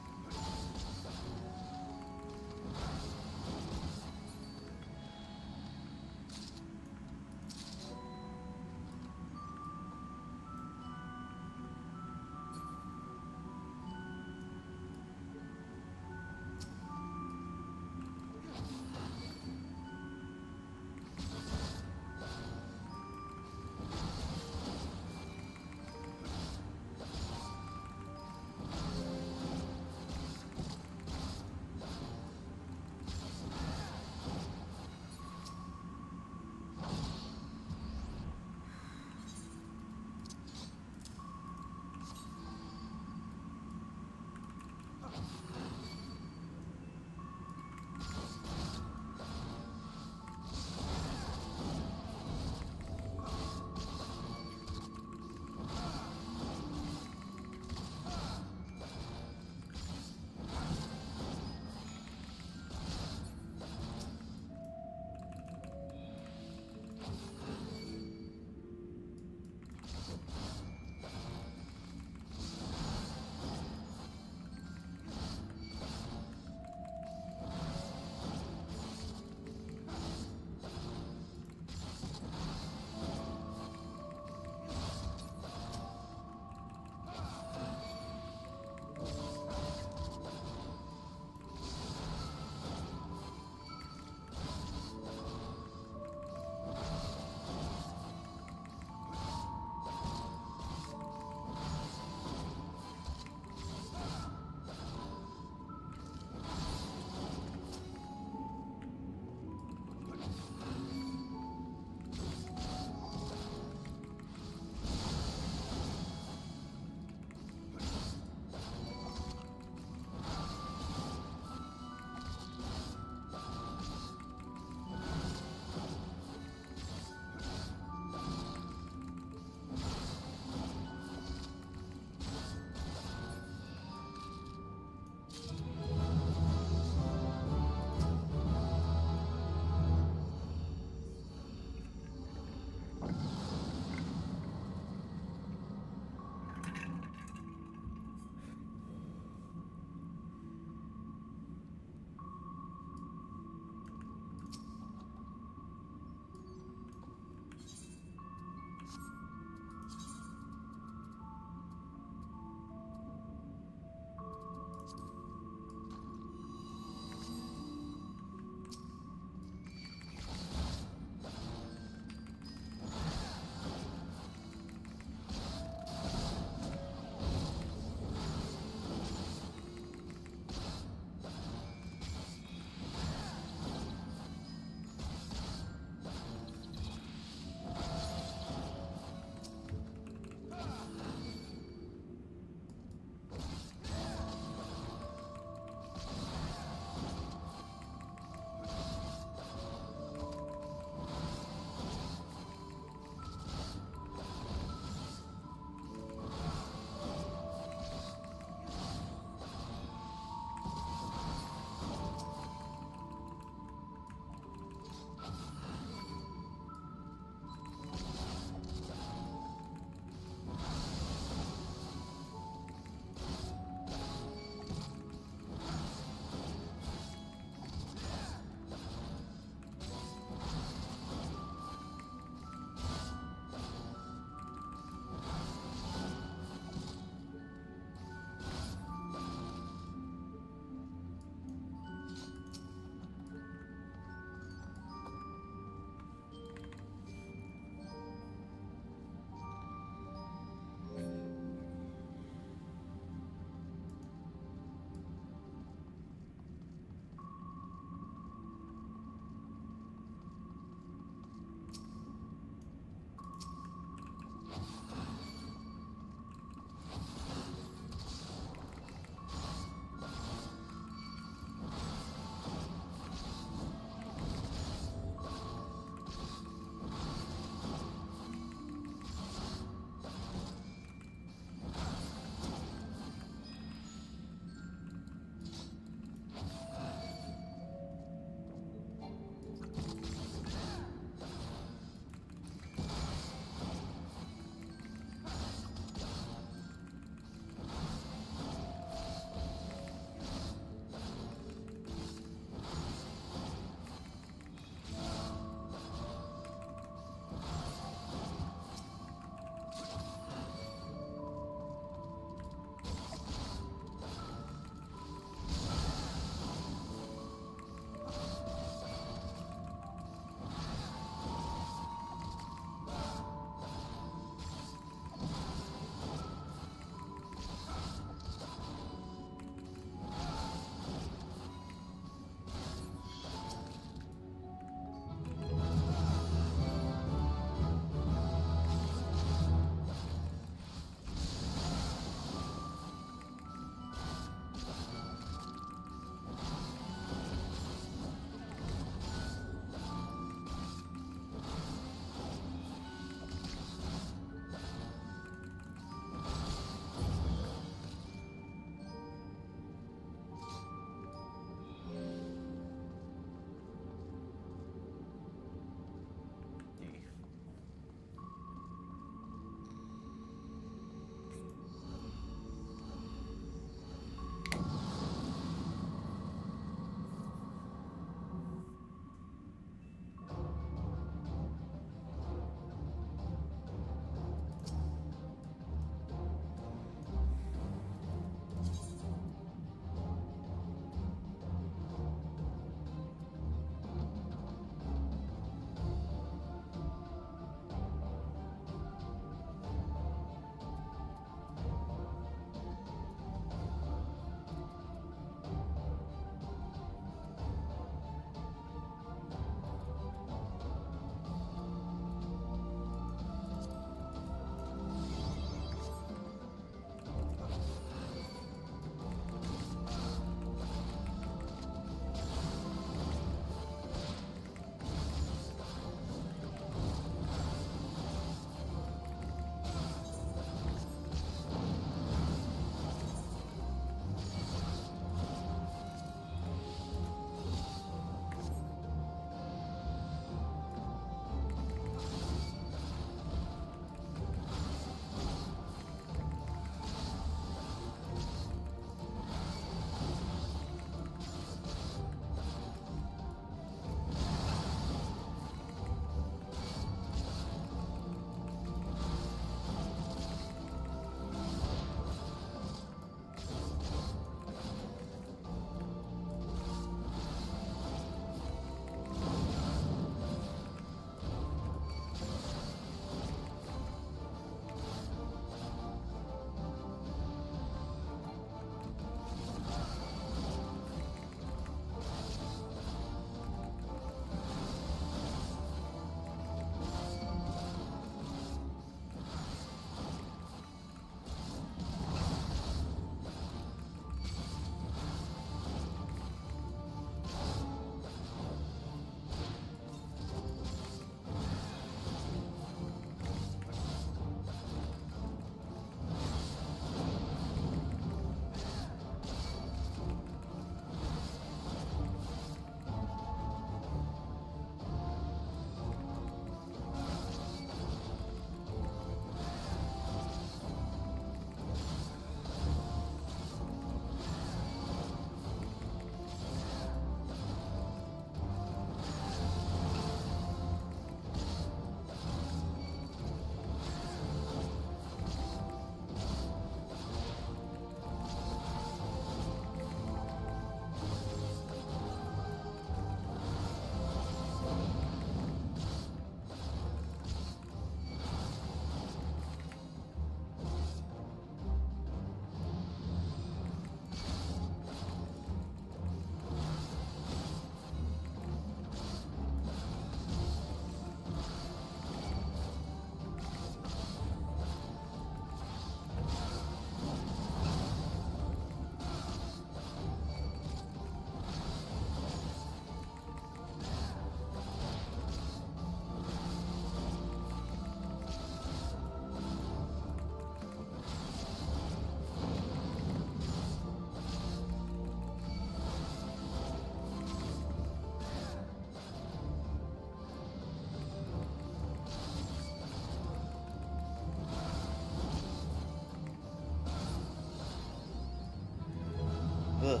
Ugh.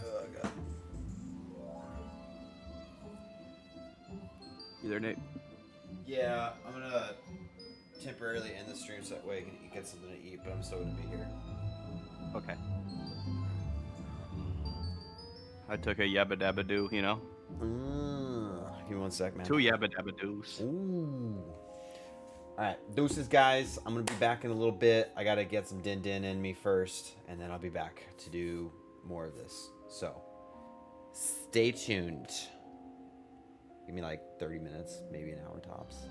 Oh, God. You there, Nate? Yeah, I'm gonna temporarily end the stream so that way I can get something to eat, but I'm still gonna be here. Okay. I took a yabba dabba doo, you know? Give me one sec, man. 2 yabba dabba doos. Ooh. Alright, deuces, guys. I'm gonna be back in a little bit. I gotta get some din din in me first, and then I'll be back to do more of this. So, stay tuned. Give me like 30 minutes, maybe an hour tops.